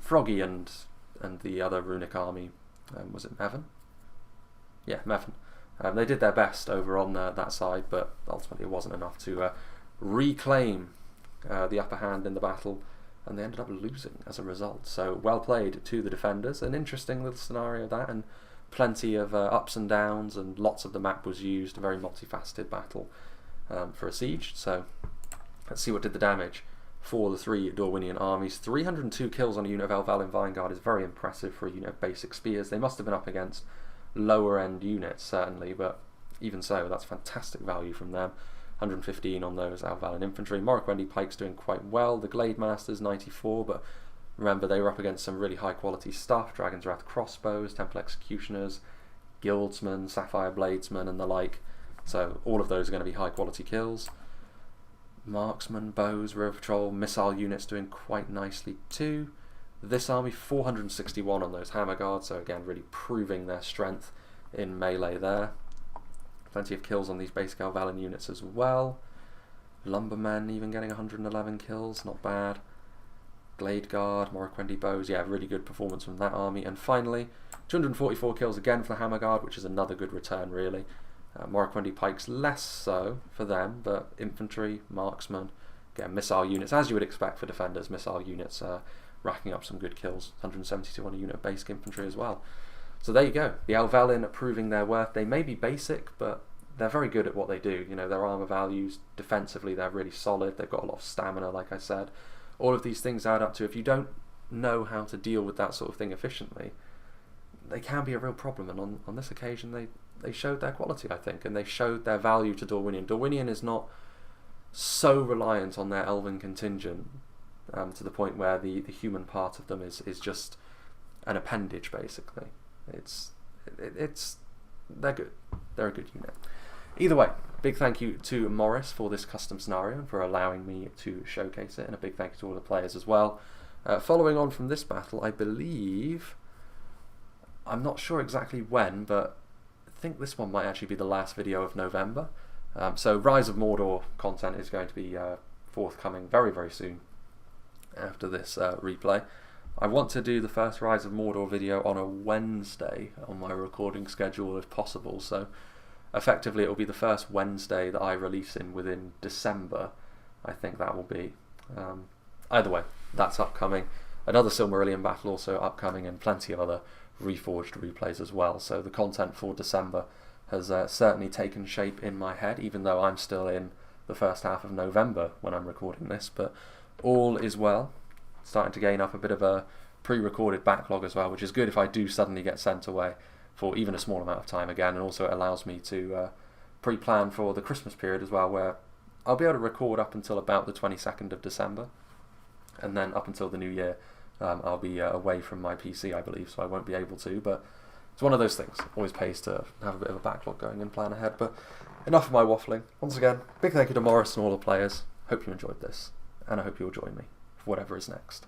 Froggy and the other runic army, was it Mevin? Yeah, Mevin. They did their best over on that side, but ultimately it wasn't enough to reclaim the upper hand in the battle, and they ended up losing as a result. So well played to the defenders. An interesting little scenario that, and plenty of ups and downs, and lots of the map was used. A very multifaceted battle for a siege. So let's see what did the damage for the three Dorwinion armies. 302 kills on a unit of Elvalin Vanguard is very impressive for a unit of basic spears. They must have been up against lower end units certainly, but even so, that's fantastic value from them. 115 on those Elvalin infantry. Morroquendi pikes doing quite well. The Glade Masters 94, but remember they were up against some really high quality stuff. Dragon's Wrath crossbows, Temple Executioners, Guildsmen, Sapphire Bladesmen and the like. So all of those are going to be high quality kills. Marksmen, bows, river patrol, missile units doing quite nicely too. This army 461 on those hammer guards, so again really proving their strength in melee there. Plenty of kills on these basic Elvalin units as well. Lumbermen even getting 111 kills, not bad. Glade Guard, Morroquendi bows, yeah, really good performance from that army. And finally, 244 kills again for the hammer guard, which is another good return really. Morroquendi pikes less so for them, but infantry, marksmen, Again, missile units, as you would expect for defenders, missile units racking up some good kills, 172 on a unit of basic infantry as well. So there you go, the Elvelyn proving their worth. They may be basic, but they're very good at what they do. You know, their armor values, defensively they're really solid, they've got a lot of stamina, like I said. All of these things add up to, if you don't know how to deal with that sort of thing efficiently, they can be a real problem, and on this occasion they showed their quality, I think, and they showed their value to Dorwinion. Dorwinion is not so reliant on their elven contingent to the point where the human part of them is just an appendage, basically. They're good. They're a good unit. Either way, big thank you to Morris for this custom scenario and for allowing me to showcase it, and a big thank you to all the players as well. Following on from this battle, I believe, I'm not sure exactly when, but I think this one might actually be the last video of November. So Rise of Mordor content is going to be forthcoming very, very soon after this replay. I want to do the first Rise of Mordor video on a Wednesday on my recording schedule if possible, so effectively it will be the first Wednesday that I release within December, I think that will be. Either way, that's upcoming. Another Silmarillion battle also upcoming, and plenty of other Reforged replays as well, so the content for December has certainly taken shape in my head, even though I'm still in the first half of November when I'm recording this, but all is well. Starting to gain up a bit of a pre-recorded backlog as well, which is good if I do suddenly get sent away for even a small amount of time again, and also it allows me to pre-plan for the Christmas period as well, where I'll be able to record up until about the 22nd of December, and then up until the new year I'll be away from my PC, I believe, so I won't be able to, but it's one of those things. Always pays to have a bit of a backlog going and plan ahead. But enough of my waffling. Once again, big thank you to Morris and all the players. Hope you enjoyed this, and I hope you'll join me for whatever is next.